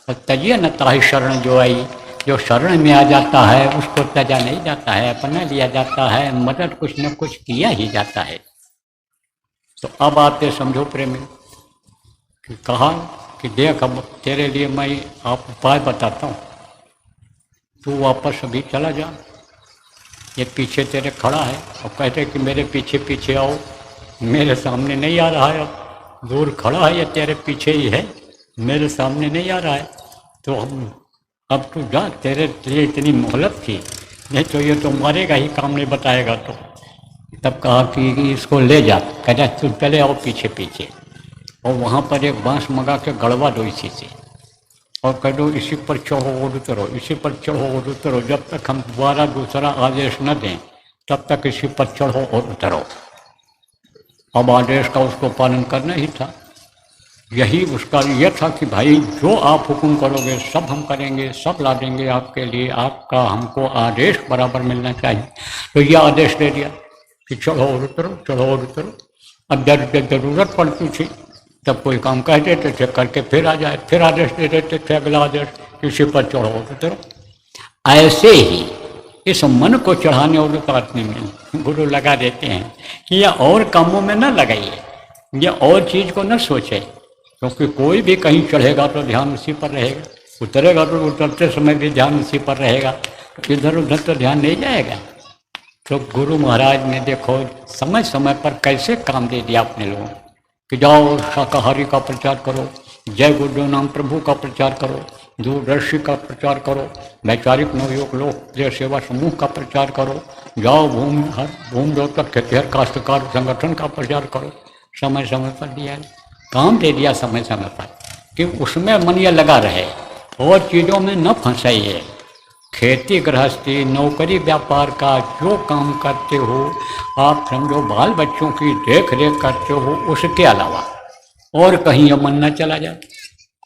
Speaker 1: तजिए न ताहि शरण जो आई। जो शरण में आ जाता है उसको तजा नहीं जाता है, अपना लिया जाता है, मदद कुछ न कुछ किया ही जाता है। तो अब आते समझो प्रेमी कि कहा कि देख अब तेरे लिए मैं आप उपाय बताता हूँ, तू वापस अभी चला जा, ये पीछे तेरे खड़ा है और कहते कि मेरे पीछे पीछे आओ। मेरे सामने नहीं आ रहा है, अब दूर खड़ा है, ये तेरे पीछे ही है, मेरे सामने नहीं आ रहा है। तो हम अब तू जा, तेरे लिए इतनी मोहलत थी, नहीं तो ये तो मरेगा ही, काम नहीं बताएगा तो। तब कहा कि इसको ले जा, कहता तू चले आओ पीछे पीछे, और वहाँ पर एक बांस मंगा के गड़वा दो इसी से, और कह दो इसी पर चढ़ो और उतरो, इसी पर चढ़ो और उतरो, जब तक हम दोबारा दूसरा आदेश न दें तब तक इसी पर चढ़ो और उतरो। अब आदेश का उसको पालन करना ही था, यही उसका यह था कि भाई जो आप हुक्म करोगे सब हम करेंगे, सब ला देंगे आपके लिए, आपका हमको आदेश बराबर मिलना चाहिए। तो यह आदेश दे दिया कि चढ़ो और उतरो, चढ़ो और उतरो। अब जब जरूरत पड़ती थी तब कोई काम कह देते थे करके फिर आ जाए, फिर आदेश दे देते थे अगला आदेश, किसी पर चढ़ो और उतरो। ऐसे ही इस मन को चढ़ाने और उतारने में गुरु लगा देते हैं कि यह और कामों में न लगाइए, यह और चीज़ को न सोचे, क्योंकि कोई भी कहीं चढ़ेगा तो ध्यान उसी पर रहेगा, उतरेगा तो उतरते समय भी ध्यान उसी पर रहेगा, इधर उधर तो ध्यान नहीं जाएगा। तो गुरु महाराज ने देखो समय समय पर कैसे काम दे दिया अपने लोगों कि जाओ शाकाहारी का प्रचार करो, जय गुरु नाम प्रभु का प्रचार करो, दूरदर्शी का प्रचार करो, वैचारिक नवयुग लोक सेवा समूह का प्रचार करो, जाओ भूमि द्योतक खेतिहर काश्तकार संगठन का प्रचार करो। समय समय पर दिया, काम दे दिया समय समय पर कि उसमें मन ये लगा रहे और चीज़ों में न फंसाइए। खेती गृहस्थी नौकरी व्यापार का जो काम करते हो आप, समझो बाल बच्चों की देख रेख करते हो, उसके अलावा और कहीं ये मन न चला जाए,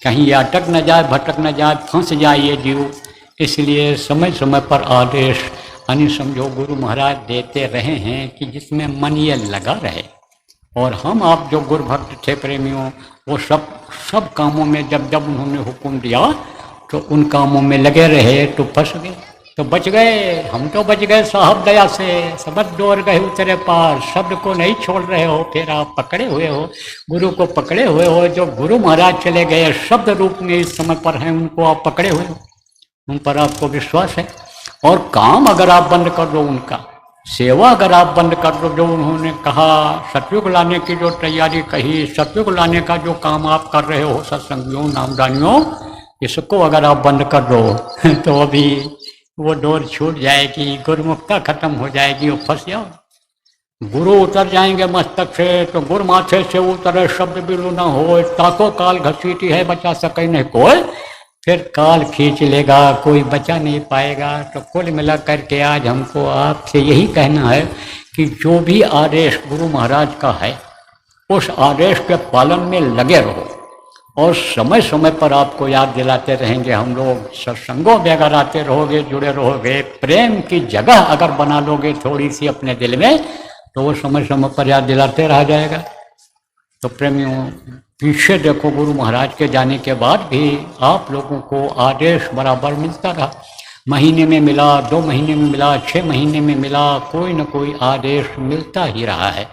Speaker 1: कहीं ये अटक न जाए, भटक न जाए, फंस जाए ये जीव। इसलिए समय समय पर आदेश यानी समझो गुरु महाराज देते रहे हैं कि जिसमें मन ये लगा रहे और हम आप जो गुरु भक्त थे प्रेमियों, वो सब कामों में जब जब उन्होंने हुक्म दिया तो उन कामों में लगे रहे तो फंस गए, तो बच गए। हम तो बच गए साहब दया से, सबद डोर गए उतरे पार। शब्द को नहीं छोड़ रहे हो, फिर आप पकड़े हुए हो, गुरु को पकड़े हुए हो। जो गुरु महाराज चले गए शब्द रूप में इस समय पर हैं, उनको आप पकड़े हुए हो, उन पर आपको विश्वास है। और काम अगर आप बंद कर दो, उनका सेवा अगर आप बंद कर दो, जो उन्होंने कहा सतयुग लाने की जो तैयारी कही, सतयुग लाने का जो काम आप कर रहे हो सत्संगियों नामदानियों, इसको अगर आप बंद कर दो तो अभी वो डोर छूट जाएगी, गुरुमुखता खत्म हो जाएगी, वो फंस जाओ। गुरु उतर जाएंगे मस्तक से तो गुरु माथे से उतरे शब्द बिलू न हो, ताको काल घसीटी है बचा सके नहीं कोई, फिर काल खींच लेगा, कोई बचा नहीं पाएगा। तो कुल मिला करके आज हमको आपसे यही कहना है कि जो भी आदेश गुरु महाराज का है उस आदेश के पालन में लगे रहो, और समय समय पर आपको याद दिलाते रहेंगे हम लोग। सत्संगों में अगर आते रहोगे, जुड़े रहोगे, प्रेम की जगह अगर बना लोगे थोड़ी सी अपने दिल में, तो वो समय समय पर याद दिलाते रह जाएगा। तो प्रेमियों, पीछे देखो, गुरु महाराज के जाने के बाद भी आप लोगों को आदेश बराबर मिलता रहा। महीने में मिला, 2 महीने में मिला, 6 महीने में मिला, कोई न कोई आदेश मिलता ही रहा है।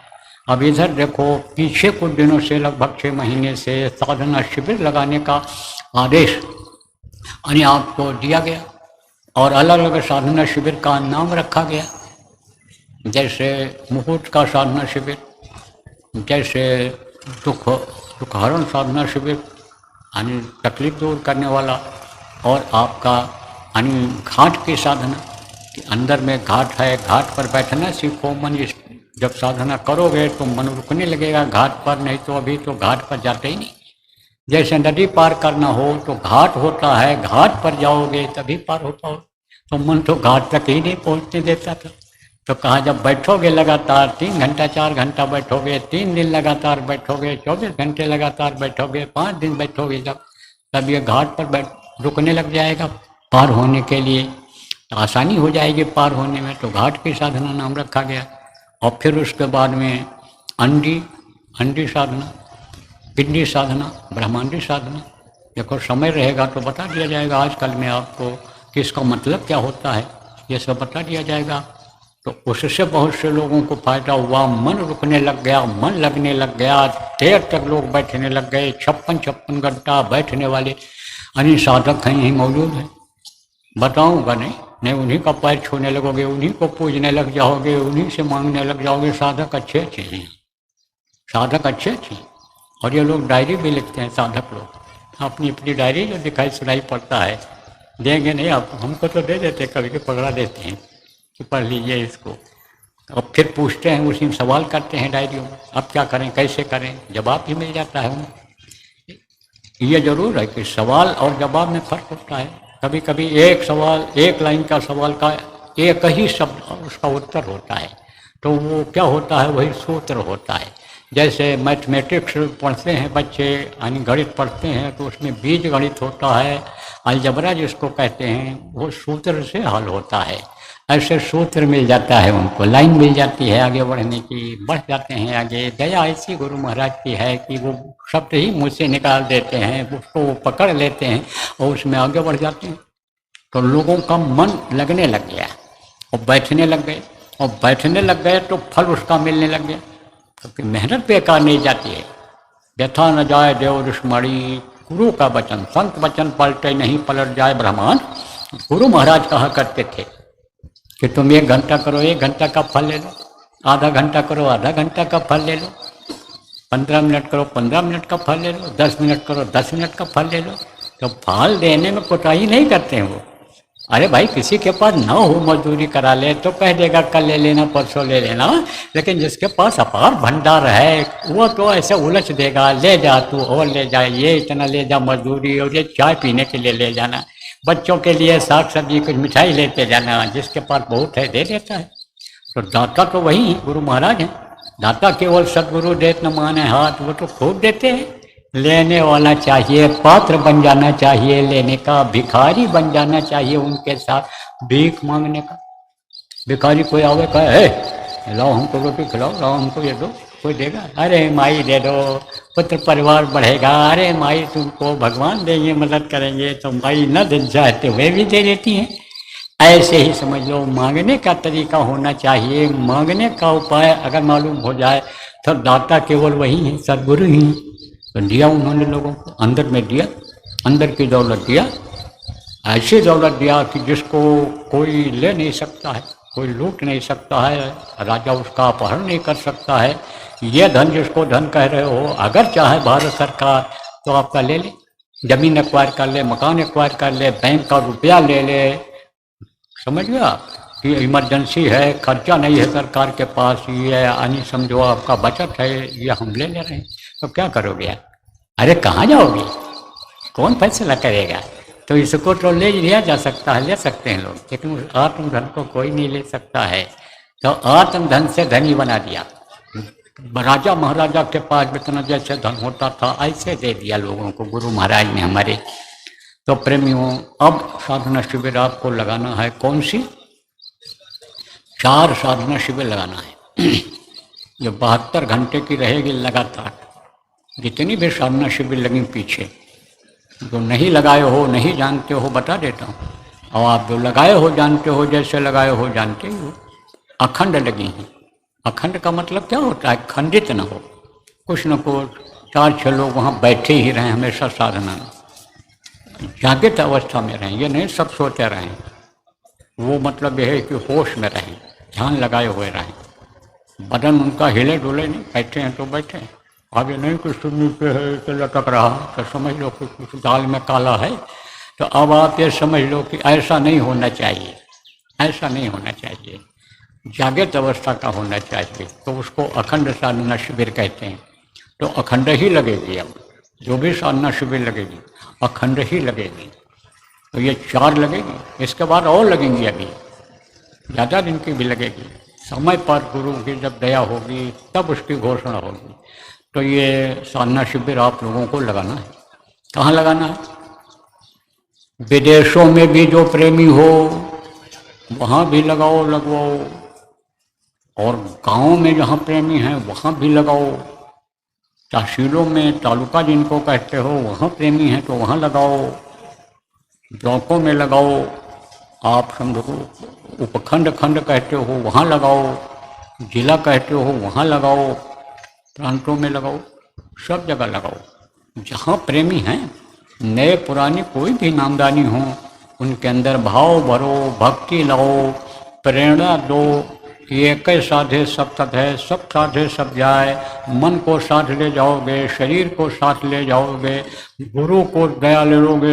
Speaker 1: अब इधर देखो, पीछे कुछ दिनों से, लगभग 6 महीने से साधना शिविर लगाने का आदेश यानी आपको दिया गया, और अलग अलग साधना शिविर का नाम रखा गया। जैसे मुहूर्त का साधना शिविर, जैसे दुखहरण साधना शिविर यानी तकलीफ दूर करने वाला, और आपका यानी घाट की साधना कि अंदर में घाट है, घाट पर बैठना सीखो। मन जब साधना करोगे तो मन रुकने लगेगा घाट पर, नहीं तो अभी तो घाट पर जाते ही नहीं। जैसे नदी पार करना हो तो घाट होता है, घाट पर जाओगे तभी पार होता हो, तो मन तो घाट तक ही नहीं पहुँचने देता था। तो कहा जब बैठोगे लगातार 3 घंटा 4 घंटा बैठोगे, 3 दिन लगातार बैठोगे, 24 घंटे लगातार बैठोगे, 5 दिन बैठोगे, जब तब ये घाट पर रुकने लग जाएगा पार होने के लिए, तो आसानी हो जाएगी पार होने में। तो घाट की साधना नाम रखा गया। और फिर उसके बाद में अंडी साधना, पिंडी साधना, ब्रह्मांडी साधना। देखो समय रहेगा तो बता दिया जाएगा आजकल में आपको कि इसका मतलब क्या होता है, ये सब बता दिया जाएगा। तो उससे बहुत से लोगों को फायदा हुआ, मन रुकने लग गया, मन लगने लग गया, देर तक लोग बैठने लग गए। 56 घंटा बैठने वाले अन्य साधक हैं, यहीं मौजूद हैं। बताऊंगा नहीं, उन्हीं का पैर छूने लगोगे, उन्हीं को पूजने लग जाओगे, उन्हीं से मांगने लग जाओगे। साधक अच्छे अच्छे हैं, साधक अच्छे अच्छे। और ये लोग डायरी भी लिखते हैं, साधक लोग अपनी अपनी डायरी जो दिखाई सुनाई पड़ता है, देंगे नहीं आप, हमको तो दे देते, कभी के पकड़ा देते हैं कि पढ़ लीजिए इसको। अब फिर पूछते हैं, उसी में सवाल करते हैं डायरियों में, अब क्या करें, कैसे करें, जवाब भी मिल जाता है उन्हें। ये जरूर है कि सवाल और जवाब में फर्क होता है। कभी कभी एक सवाल, एक लाइन का सवाल का एक ही शब्द उसका उत्तर होता है, तो वो क्या होता है, वही सूत्र होता है। जैसे मैथमेटिक्स पढ़ते हैं बच्चे, यानी गणित पढ़ते हैं, तो उसमें बीज गणित होता है, अलजबरा जिसको कहते हैं, वो सूत्र से हल होता है। ऐसे सूत्र मिल जाता है उनको, लाइन मिल जाती है आगे बढ़ने की, बढ़ जाते हैं आगे। दया ऐसी गुरु महाराज की है कि वो शब्द ही मुँह से निकाल देते हैं, उसको पकड़ लेते हैं और उसमें आगे बढ़ जाते हैं। तो लोगों का मन लगने लग गया और बैठने लग गए, और बैठने लग गए तो फल उसका मिलने लग गया, क्योंकि मेहनत बेकार नहीं जाती है। व्यथा न जाए देव दुश्मणी, गुरु का वचन, संत वचन पलटे नहीं पलट जाए ब्रह्मांड। गुरु महाराज कहा करते थे कि तुम 1 घंटा करो, 1 घंटा का फल ले लो, आधा घंटा करो, आधा घंटा का फल ले लो, 15 मिनट करो, 15 मिनट का फल ले लो, 10 मिनट करो, 10 मिनट का फल ले लो। तो फल देने में कोताही नहीं करते हैं वो। अरे भाई, किसी के पास ना हो मजदूरी करा ले तो कह देगा कल ले लेना, परसों ले लेना, लेकिन जिसके पास अपार भंडार है वो तो ऐसे उलझ देगा, ले जा तू और ले जा, ये इतना ले जा मजदूरी, और ये चाय पीने के लिए ले जाना, बच्चों के लिए साग सब्जी कुछ मिठाई लेते जाना, जिसके पास बहुत है दे देता है। तो दाता तो वही गुरु महाराज हैं। दाता केवल सदगुरु देत न माने हाथ, वो तो खूब देते हैं। लेने वाला चाहिए, पात्र बन जाना चाहिए लेने का, भिखारी बन जाना चाहिए उनके साथ भीख मांगने का। भिखारी कोई आवे कहे, लाओ हमको रोटी खिलाओ, लाओ हमको ये दो, कोई देगा? अरे माई दे दो, पुत्र परिवार बढ़ेगा, अरे माई तुमको भगवान देंगे, मदद करेंगे, तो माई न दे चाहते वे भी दे देती हैं। ऐसे ही समझ लो, मांगने का तरीका होना चाहिए। मांगने का उपाय अगर मालूम हो जाए तो दाता केवल वही है, सदगुरु ही। तो दिया उन्होंने लोगों को, अंदर में दिया, अंदर की दौलत दिया, ऐसी दौलत दिया कि जिसको कोई ले नहीं सकता है, कोई लूट नहीं सकता है, राजा उसका अपहरण नहीं कर सकता है। ये धन जिसको धन कह रहे हो, अगर चाहे भारत सरकार तो आपका ले ले, जमीन एक्वायर कर ले, मकान एक्वायर कर ले, बैंक का रुपया ले ले। समझ गया कि इमरजेंसी है, खर्चा नहीं है सरकार के पास, ये यानी समझो आपका बचत है, ये हम ले रहे हैं, तो क्या करोगे आप? अरे कहाँ जाओगे? कौन फैसला करेगा? तो इसको तो ले लिया जा सकता है, ले सकते हैं लोग, लेकिन उस आत्मधन को कोई नहीं ले सकता है। तो आत्मधन से धनी बना दिया। राजा महाराजा के पास इतना जैसे धन होता था ऐसे दे दिया लोगों को गुरु महाराज ने हमारे। तो प्रेमियों, अब साधना शिविर आपको लगाना है। कौन सी? 4 साधना शिविर लगाना है जो 72 घंटे की रहेगी लगातार। जितनी भी साधना शिविर लगी पीछे, जो नहीं लगाए हो, नहीं जानते हो, बता देता हूँ, और आप जो लगाए हो जानते हो, जैसे लगाए हो जानते हो, अखंड लगी हैं। अखंड का मतलब क्या होता है? खंडित न हो, कुछ न कुछ 4-6 लोग वहाँ बैठे ही रहें हमेशा साधना में, जागृत अवस्था में रहें, ये नहीं सब सोते रहें। वो मतलब यह है कि होश में रहें, ध्यान लगाए हुए रहें, बदन उनका हिले डुले नहीं, बैठे हैं तो बैठे हैं, आगे नहीं कुछ सुनने पे है तो लटक रहा तो समझ लो कि कुछ दाल में काला है। तो अब आप ये समझ लो कि ऐसा नहीं होना चाहिए, ऐसा नहीं होना चाहिए, जागृत अवस्था का होना चाहिए। तो उसको अखंड साधना शिविर कहते हैं। तो अखंड ही लगेगी, अब जो भी साधना शिविर लगेगी अखंड ही लगेगी। तो ये 4 लगेगी, इसके बाद और लगेंगी, अभी ज़्यादा दिन की भी लगेगी। समय पर गुरु की जब दया होगी तब उसकी घोषणा होगी। तो ये साधना शिविर आप लोगों को लगाना है। कहाँ लगाना है? विदेशों में भी जो प्रेमी हो वहाँ भी लगाओ, लगवाओ, और गाँव में जहाँ प्रेमी हैं वहाँ भी लगाओ, तहसीलों में, तालुका जिनको कहते हो, वहाँ प्रेमी हैं तो वहाँ लगाओ, ब्लॉकों में लगाओ, आप समझो उपखंड खंड कहते हो वहाँ लगाओ, जिला कहते हो वहाँ लगाओ, प्रांतों में लगाओ, सब जगह लगाओ। जहाँ प्रेमी हैं, नए पुरानी कोई भी नामदानी हो, उनके अंदर भाव भरो, भक्ति लाओ, प्रेरणा दो। एक साधे सब सत है, सब साधे सब जाए। मन को साथ ले जाओगे, शरीर को साथ ले जाओगे, गुरु को दया ले लोगे,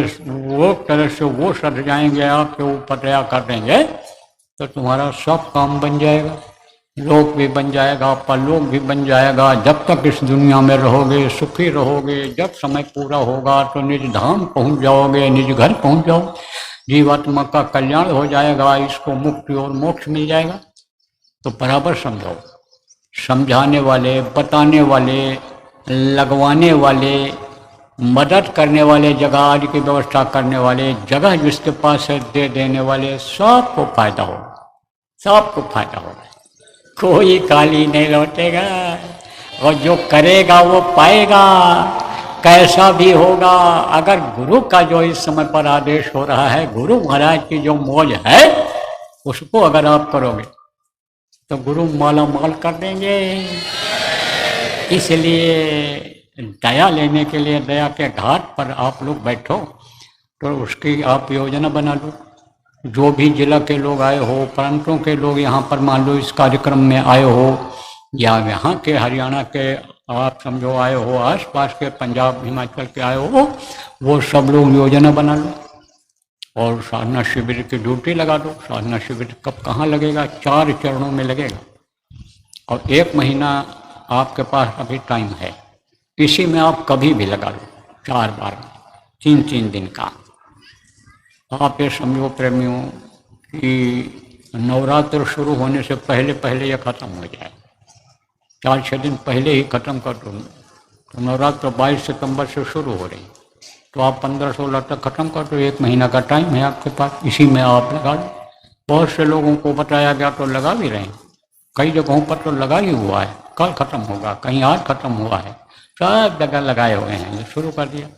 Speaker 1: वो तरह से वो सध जाएंगे, आपके ऊपर दया कर देंगे, तो तुम्हारा सब काम बन जाएगा, लोक भी बन जाएगा, परलोक भी बन जाएगा। जब तक इस दुनिया में रहोगे सुखी रहोगे, जब समय पूरा होगा तो निज धाम पहुँच जाओगे, निज घर पहुँच जाओ, जीवात्मा का कल्याण हो जाएगा, इसको मुक्ति और मोक्ष मिल जाएगा। तो बराबर समझाओ, समझाने वाले, बताने वाले, लगवाने वाले, मदद करने वाले, जगह आदि की व्यवस्था करने वाले, जगह जिसके पास है दे देने वाले, सबको फायदा होगा, सबको फायदा होगा। कोई खाली नहीं लौटेगा, और जो करेगा वो पाएगा, कैसा भी होगा। अगर गुरु का जो इस समय पर आदेश हो रहा है, गुरु महाराज की जो मौज है, उसको अगर आप करोगे तो गुरु माला माल कर देंगे। इसलिए दया लेने के लिए दया के घाट पर आप लोग बैठो, तो उसकी आप योजना बना लो। जो भी जिला के लोग आए हो, प्रांतों के लोग यहाँ पर मान लो इस कार्यक्रम में आए हो, या यहाँ के हरियाणा के आप समझो आए हो, आसपास के पंजाब हिमाचल के आए हो, वो सब लोग योजना बना लो और साधना शिविर की ड्यूटी लगा दो। साधना शिविर कब कहाँ लगेगा? 4 चरणों में लगेगा, और 1 महीना आपके पास अभी टाइम है। इसी में आप कभी भी लगा लो, 4 बार, 3-3 दिन का। आप ये समझो प्रेमियों कि नवरात्र शुरू होने से पहले पहले ये ख़त्म हो जाए, 4-6 दिन पहले ही ख़त्म कर दो। तो नवरात्र 22 सितंबर से शुरू हो रही, तो आप 15-16 तक ख़त्म कर दो। 1 महीना का टाइम है आपके पास, इसी में आप लगा दो। बहुत से लोगों को बताया गया तो लगा भी रहे हैं, कई जगहों पर तो लगा ही हुआ है। कल ख़त्म होगा, कहीं आज ख़त्म हुआ है, सब जगह लगाए हुए हैं, ये शुरू कर दिया।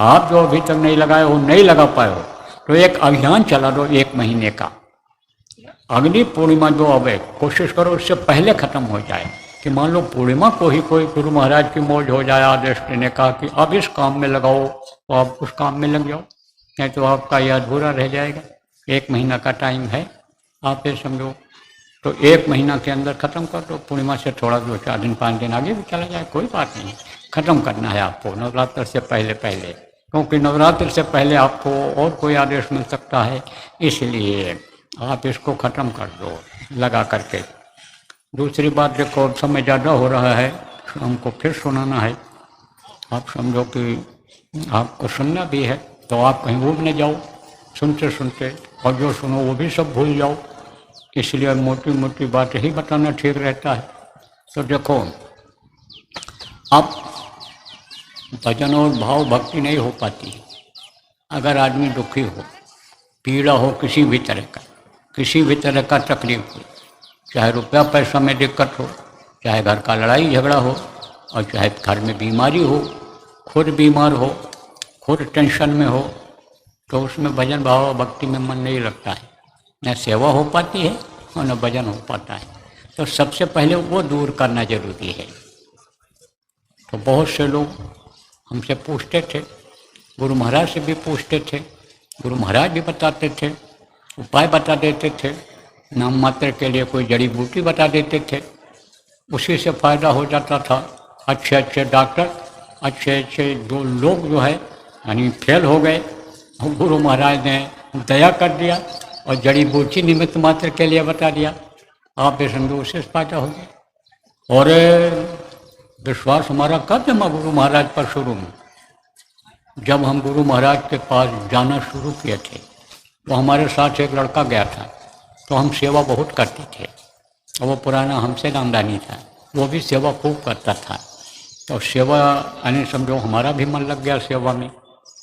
Speaker 1: आप जो अभी तक नहीं लगाए हो, नहीं लगा पाए हो, तो एक अभियान चला दो 1 महीने का। अगली पूर्णिमा जो आवे कोशिश करो उससे पहले ख़त्म हो जाए, कि मान लो पूर्णिमा को ही कोई गुरु महाराज की मौज हो जाए, आदेश देने का कि अब इस काम में लगाओ, तो आप उस काम में लग जाओ, नहीं तो आपका यह अधूरा रह जाएगा। 1 महीना का टाइम है, आप ये समझो, तो 1 महीना के अंदर ख़त्म कर दो। पूर्णिमा से थोड़ा 2-4 दिन 5 दिन आगे भी चला जाए, कोई बात नहीं, ख़त्म करना है आपको नवरात्र से पहले पहले, क्योंकि नवरात्र से पहले आपको और कोई आदेश मिल सकता है, इसलिए आप इसको ख़त्म कर दो लगा करके। दूसरी बात देखो, समय ज़्यादा हो रहा है, हमको फिर सुनाना है। आप समझो कि आपको सुनना भी है, तो आप कहीं भूल न जाओ सुनते सुनते, और जो सुनो वो भी सब भूल जाओ, इसलिए मोटी मोटी बात ही बताना ठीक रहता है। तो देखो, अब भजन और भाव भक्ति नहीं हो पाती है अगर आदमी दुखी हो, पीड़ा हो, किसी भी तरह का, किसी भी तरह का तकलीफ हो, चाहे रुपया पैसा में दिक्कत हो, चाहे घर का लड़ाई झगड़ा हो, और चाहे घर में बीमारी हो, खुद बीमार हो, खुद टेंशन में हो, तो उसमें भजन भाव भक्ति में मन नहीं लगता है, न सेवा हो पाती है और न भजन हो पाता है। तो सबसे पहले वो दूर करना जरूरी है। तो बहुत से लोग हमसे पूछते थे, गुरु महाराज से भी पूछते थे, गुरु महाराज भी बताते थे, उपाय बता देते थे, नाम मात्र के लिए कोई जड़ी बूटी बता देते थे, उसी से फ़ायदा हो जाता था। अच्छे अच्छे डॉक्टर, अच्छे अच्छे जो लोग जो है यानी फेल हो गए, गुरु महाराज ने दया कर दिया और जड़ी बूटी निमित्त मात्र के लिए बता दिया, आप ये समझो उससे फ़ायदा हो गया। और विश्वास हमारा कब जमा गुरु महाराज पर शुरू में, जब हम गुरु महाराज के पास जाना शुरू किए थे, तो हमारे साथ एक लड़का गया था, तो हम सेवा बहुत करते थे, और वो पुराना हमसे नामदानी था, वो भी सेवा खूब करता था। तो सेवा यानी समझो हमारा भी मन लग गया सेवा में,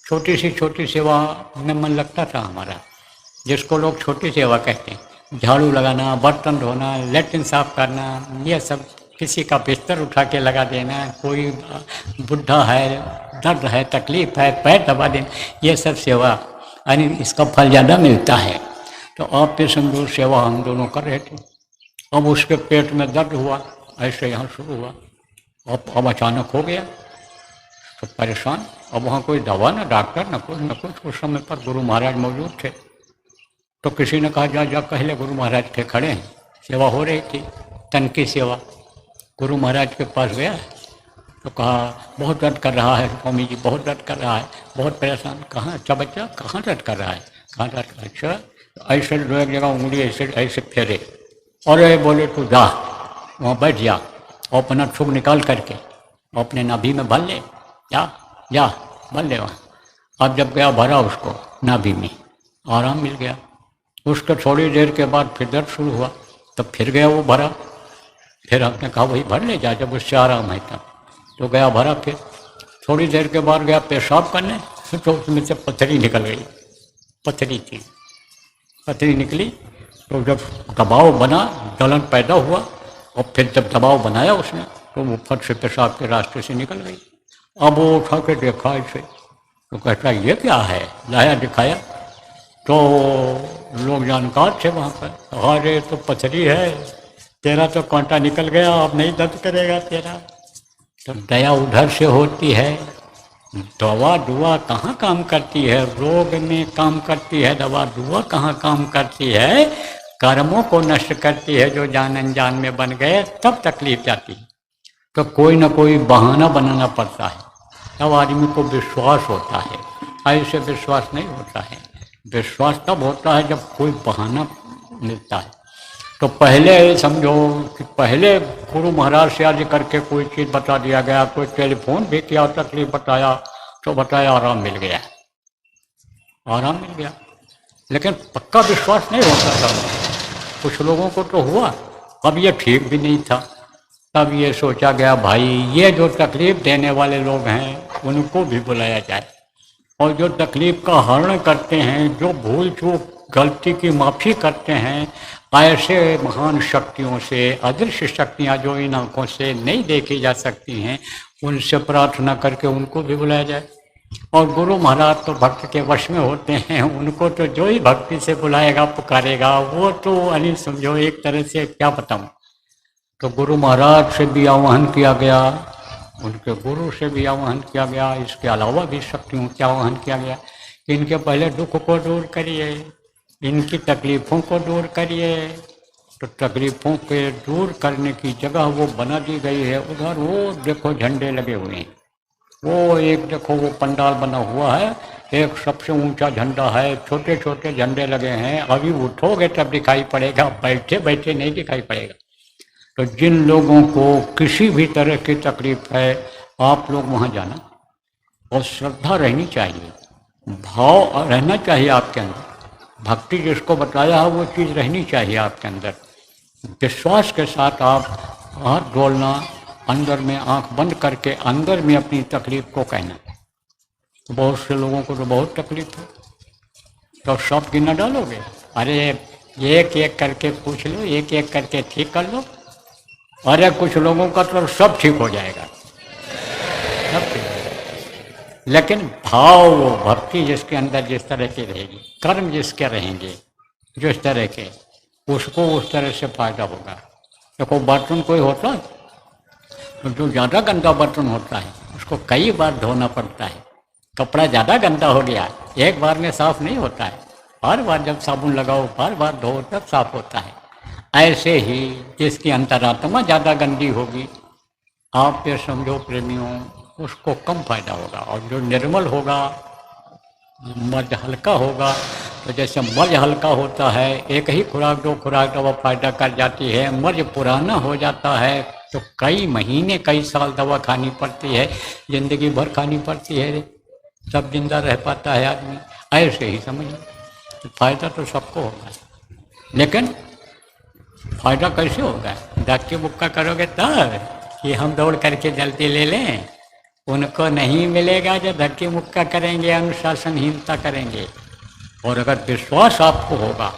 Speaker 1: छोटी सेवा में मन लगता था हमारा, जिसको लोग छोटी सेवा कहते हैं। झाड़ू लगाना, बर्तन धोना, लैट्रिन साफ करना, ये सब, किसी का बिस्तर उठा के लगा देना, कोई बुढ़ा है, दर्द है, तकलीफ है, पैर दबा देना, ये सब सेवा यानी इसका फल ज़्यादा मिलता है। तो आप ये समझो सेवा हम दोनों कर रहे थे। अब उसके पेट में दर्द हुआ, ऐसे यहाँ शुरू हुआ, अब अचानक हो गया, तो परेशान। अब वहाँ कोई दवा ना डॉक्टर न कुछ। उस समय पर गुरु महाराज मौजूद थे, तो किसी ने कहा जा कह ले, गुरु महाराज के खड़े हैं, सेवा हो रही थी, तन की सेवा। गुरु महाराज के पास गया तो कहा बहुत दर्द कर रहा है स्वामी जी, बहुत दर्द कर रहा है, बहुत परेशान। कहाँ? अच्छा बच्चा, कहाँ दर्द कर रहा है? कहाँ दर्द? अच्छा, ऐसे दो एक जगह उंगली ऐसे फेरे, और ये बोले तू जा वहाँ बैठ जा, और अपना थूक निकाल करके अपने नाभि में भर ले, जा भर ले वहाँ। अब जब गया भरा उसको नाभि में, आराम मिल गया। उसको थोड़ी देर के बाद फिर दर्द शुरू हुआ, तब फिर गया वो भरा, फिर हमने कहा वही भर ले जा जब उससे आराम है तब। तो गया भरा, फिर थोड़ी देर के बाद गया पेशाब करने, तो उसमें से पथरी निकल गई, पथरी थी, पथरी निकली। तो जब दबाव बना, जलन पैदा हुआ, और फिर जब दबाव बनाया उसने, तो वो फट से पेशाब के रास्ते से निकल गई। अब वो उठा के देखा ऐसे, तो कहता ये क्या है, लाया दिखाया, तो लोग जानकार थे वहाँ पर, अरे तो पथरी है, तेरा तो कांटा निकल गया, अब नहीं दर्द करेगा तेरा। तो दया उधर से होती है, दवा दुआ कहाँ काम करती है, रोग में काम करती है दवा, दुआ कहाँ काम करती है, कर्मों को नष्ट करती है जो जान अनजान में बन गए, तब तकलीफ जाती है। तो कोई ना कोई बहाना बनाना पड़ता है, तब आदमी को विश्वास होता है, ऐसे विश्वास नहीं होता है। विश्वास तब होता है जब कोई बहाना मिलता है। तो पहले समझो कि पहले गुरु महाराज से आज करके कोई चीज़ बता दिया गया, कोई टेलीफोन भी किया, तकलीफ बताया, तो बताया आराम मिल गया, आराम मिल गया। लेकिन पक्का विश्वास नहीं होता था। कुछ लोगों को तो हुआ, अब ये ठीक भी नहीं था, तब ये सोचा गया भाई ये जो तकलीफ देने वाले लोग हैं उनको भी बुलाया जाए, और जो तकलीफ का हरण करते हैं, जो भूल चूक गलती की माफ़ी करते हैं, ऐसे महान शक्तियों से, अदृश्य शक्तियाँ जो इन आँखों से नहीं देखी जा सकती हैं, उनसे प्रार्थना करके उनको भी बुलाया जाए। और गुरु महाराज तो भक्त के वश में होते हैं, उनको तो जो ही भक्ति से बुलाएगा पुकारेगा वो तो अनिल समझो एक तरह से क्या बताऊँ। तो गुरु महाराज से भी आह्वान किया गया, उनके गुरु से भी आह्वान किया गया, इसके अलावा भी शक्तियों से आह्वान किया गया कि इनके पहले दुख को दूर करिए, इनकी तकलीफ़ों को दूर करिए। तो तकलीफ़ों के दूर करने की जगह वो बना दी गई है। उधर वो देखो झंडे लगे हुए हैं, वो एक देखो वो पंडाल बना हुआ है, एक सबसे ऊंचा झंडा है, छोटे छोटे झंडे लगे हैं। अभी उठोगे तब दिखाई पड़ेगा, बैठे बैठे नहीं दिखाई पड़ेगा। तो जिन लोगों को किसी भी तरह की तकलीफ है, आप लोग वहाँ जाना, और श्रद्धा रहनी चाहिए, भाव रहना चाहिए आपके अंदर। भक्ति जिसको बताया है वो चीज़ रहनी चाहिए आपके अंदर। विश्वास के साथ आप हाथ जोड़ना, अंदर में आंख बंद करके अंदर में अपनी तकलीफ को कहना। तो बहुत से लोगों को तो बहुत तकलीफ है, तो सब गिना डालोगे? अरे एक एक करके पूछ लो, एक एक करके ठीक कर लो। अरे कुछ लोगों का तो सब ठीक हो जाएगा, सब ठीक हो जाएगा। लेकिन भाव, भक्ति जिसके अंदर जिस तरह की रहेगी, कर्म जिसके रहेंगे जिस तरह के, उसको उस तरह से फायदा होगा। देखो बर्तन कोई होता तो जो ज़्यादा गंदा बर्तन होता है उसको कई बार धोना पड़ता है। कपड़ा ज़्यादा गंदा हो गया, एक बार में साफ नहीं होता है, बार बार जब साबुन लगाओ, बार बार धो तब साफ होता है। ऐसे ही जिसकी अंतरात्मा ज़्यादा गंदी होगी, आप ये समझो प्रेमियों, उसको कम फायदा होगा। और जो निर्मल होगा, मर्ज हल्का होगा, तो जैसे मर्ज हल्का होता है, एक ही खुराक दो खुराक दवा फायदा कर जाती है। मर्ज पुराना हो जाता है तो कई महीने कई साल दवा खानी पड़ती है, जिंदगी भर खानी पड़ती है, सब जिंदा रह पाता है आदमी। ऐसे ही समझिए, फायदा तो सबको होगा, लेकिन फायदा कैसे होगा? धक्के मुक्का करोगे तब कि हम दौड़ करके जल्दी ले लें, उनको नहीं मिलेगा जो धक्के मुक्का करेंगे, अनुशासनहीनता करेंगे। और अगर विश्वास आपको होगा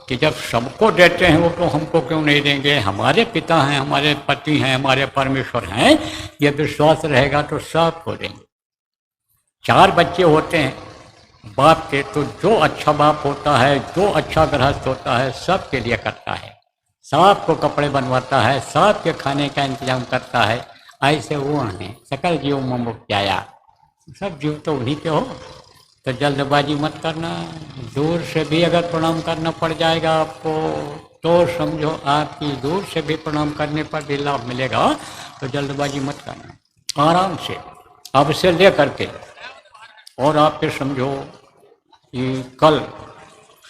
Speaker 1: कि जब सबको देते हैं वो तो हमको क्यों नहीं देंगे, हमारे पिता हैं, हमारे पति हैं, हमारे परमेश्वर हैं, ये विश्वास रहेगा तो सबको देंगे। 4 बच्चे होते हैं बाप के, तो जो अच्छा बाप होता है, जो अच्छा गृहस्थ होता है, सबके लिए करता है, सबको कपड़े बनवाता है, सबके खाने का इंतजाम करता है। ऐसे वो हैं सकल जीव मुक्त्याया, सब जीव तो उन्हीं के हो। तो जल्दबाजी मत करना, दूर से भी अगर प्रणाम करना पड़ जाएगा आपको तो समझो आपकी दूर से भी प्रणाम करने पर भी लाभ मिलेगा। तो जल्दबाजी मत करना, आराम से अब से ले करके। और आप फिर समझो कि कल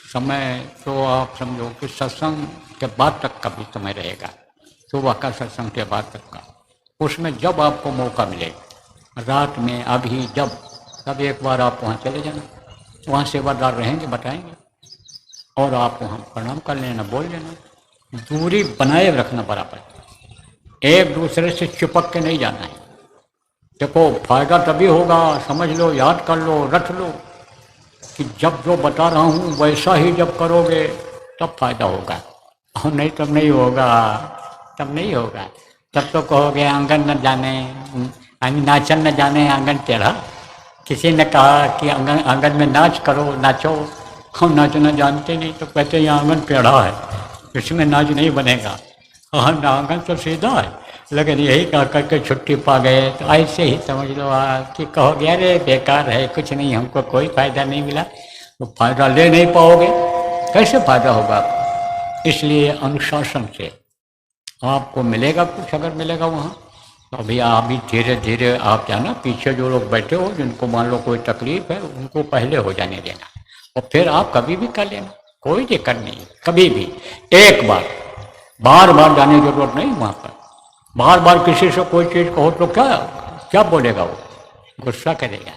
Speaker 1: समय तो आप समझो कि सत्संग के बाद तक का भी समय रहेगा, सुबह का सत्संग के बाद तक का, उसमें जब आपको मौका मिले रात में, अभी जब, तब एक बार आप वहाँ चले जाना, वहाँ सेवादार रहेंगे, बताएंगे, और आप वहाँ प्रणाम कर लेना, बोल लेना। दूरी बनाए रखना बराबर, एक दूसरे से चिपक के नहीं जाना है। देखो फायदा तभी होगा, समझ लो, याद कर लो, रख लो कि जब जो बता रहा हूँ वैसा ही जब करोगे तब फायदा होगा, और नहीं तब नहीं होगा, तब नहीं होगा। तब तो कहोगे आंगन न जाने, नाचन न जाने आंगन टेढ़ा। किसी ने कहा कि आंगन में नाच करो, नाचो, हम नाचना जानते नहीं, तो कहते ये आंगन टेढ़ा है, इसमें नाच नहीं बनेगा। और आंगन तो सीधा है, लेकिन यही कह करके छुट्टी पा गए। तो ऐसे ही समझ लो कि कहोगे अरे बेकार है, कुछ नहीं, हमको कोई फायदा नहीं मिला। तो फायदा ले नहीं पाओगे, कैसे फायदा होगा आपको? इसलिए अनुशासन से आपको मिलेगा कुछ, अगर मिलेगा वहाँ तो अभी धीरे धीरे आप जाना, पीछे जो लोग बैठे हो जिनको मान लो कोई तकलीफ है, उनको पहले हो जाने देना, और फिर आप कभी भी कर लेना, कोई दिक्कत नहीं। कभी भी एक बार, बार बार जाने की जरूरत नहीं वहाँ पर। बार बार किसी से कोई चीज़ कहो तो क्या क्या बोलेगा वो? गुस्सा करेगा,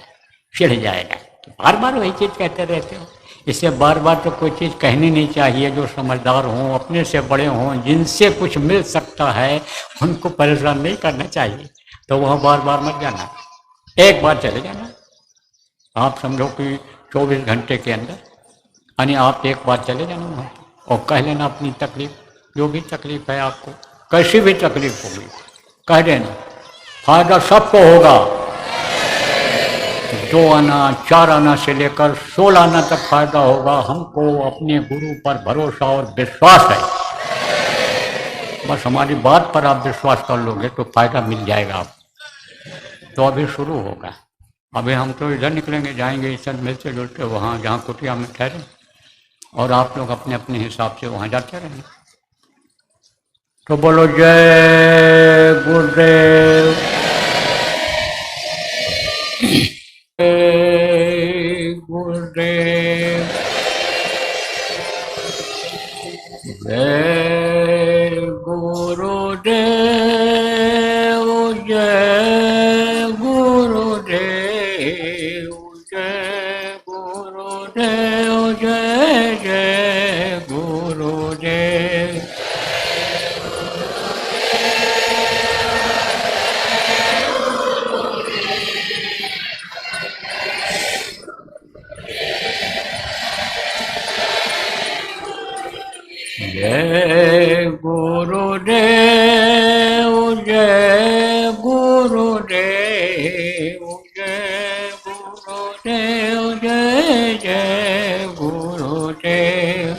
Speaker 1: चिढ़ जाएगा। तो बार बार वही चीज़ कहते रहते हो, इससे बार बार तो कोई चीज़ कहनी नहीं चाहिए। जो समझदार हों, अपने से बड़े हों, जिनसे कुछ मिल सकता है, उनको परेशान नहीं करना चाहिए। तो वहाँ बार बार मत जाना, एक बार चले जाना। आप समझो कि 24 घंटे के अंदर, यानी आप एक बार चले जाना वहाँ, और कह लेना अपनी तकलीफ, जो भी तकलीफ है आपको, कैसी भी तकलीफ होगी कह देना, फायदा सबको होगा। 2 आना 4 आना से लेकर 16 आना तक फायदा होगा। हमको अपने गुरु पर भरोसा और विश्वास है। बस हमारी बात पर आप विश्वास कर लोगे तो फायदा मिल जाएगा आपको। तो अभी शुरू होगा। अभी हम तो इधर निकलेंगे, जाएंगे इस मिलते जुलते वहाँ जहाँ कुटिया में ठहरे, और आप लोग अपने अपने हिसाब से वहाँ जाते रहेंगे। तो बोलो जय गुरुदेव, जय गुरुदेव, जय गुरुदेव, जय गुरुदेव, जय गुरुदेव, जय जय गुरुदेव। जय गुरुदेव, जय गुरुदेव, जय गुरुदेव, जय जय गुरुदेव।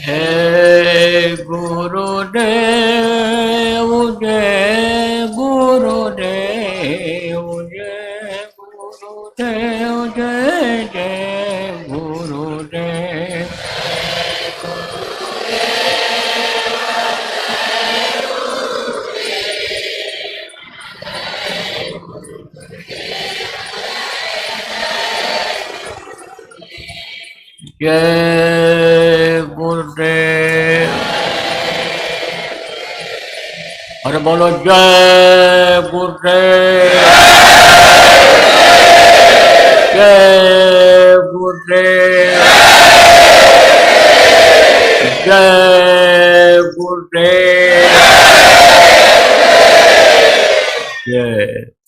Speaker 1: जय गुरुदेव, जय गुरुदेव, जय गुरुदेव, जय जय गुरुदेव। जय गुरुदेव। अरे बोलो जय गुरुदेव, जय गुरुदेव, जय गुरुदेव, जय।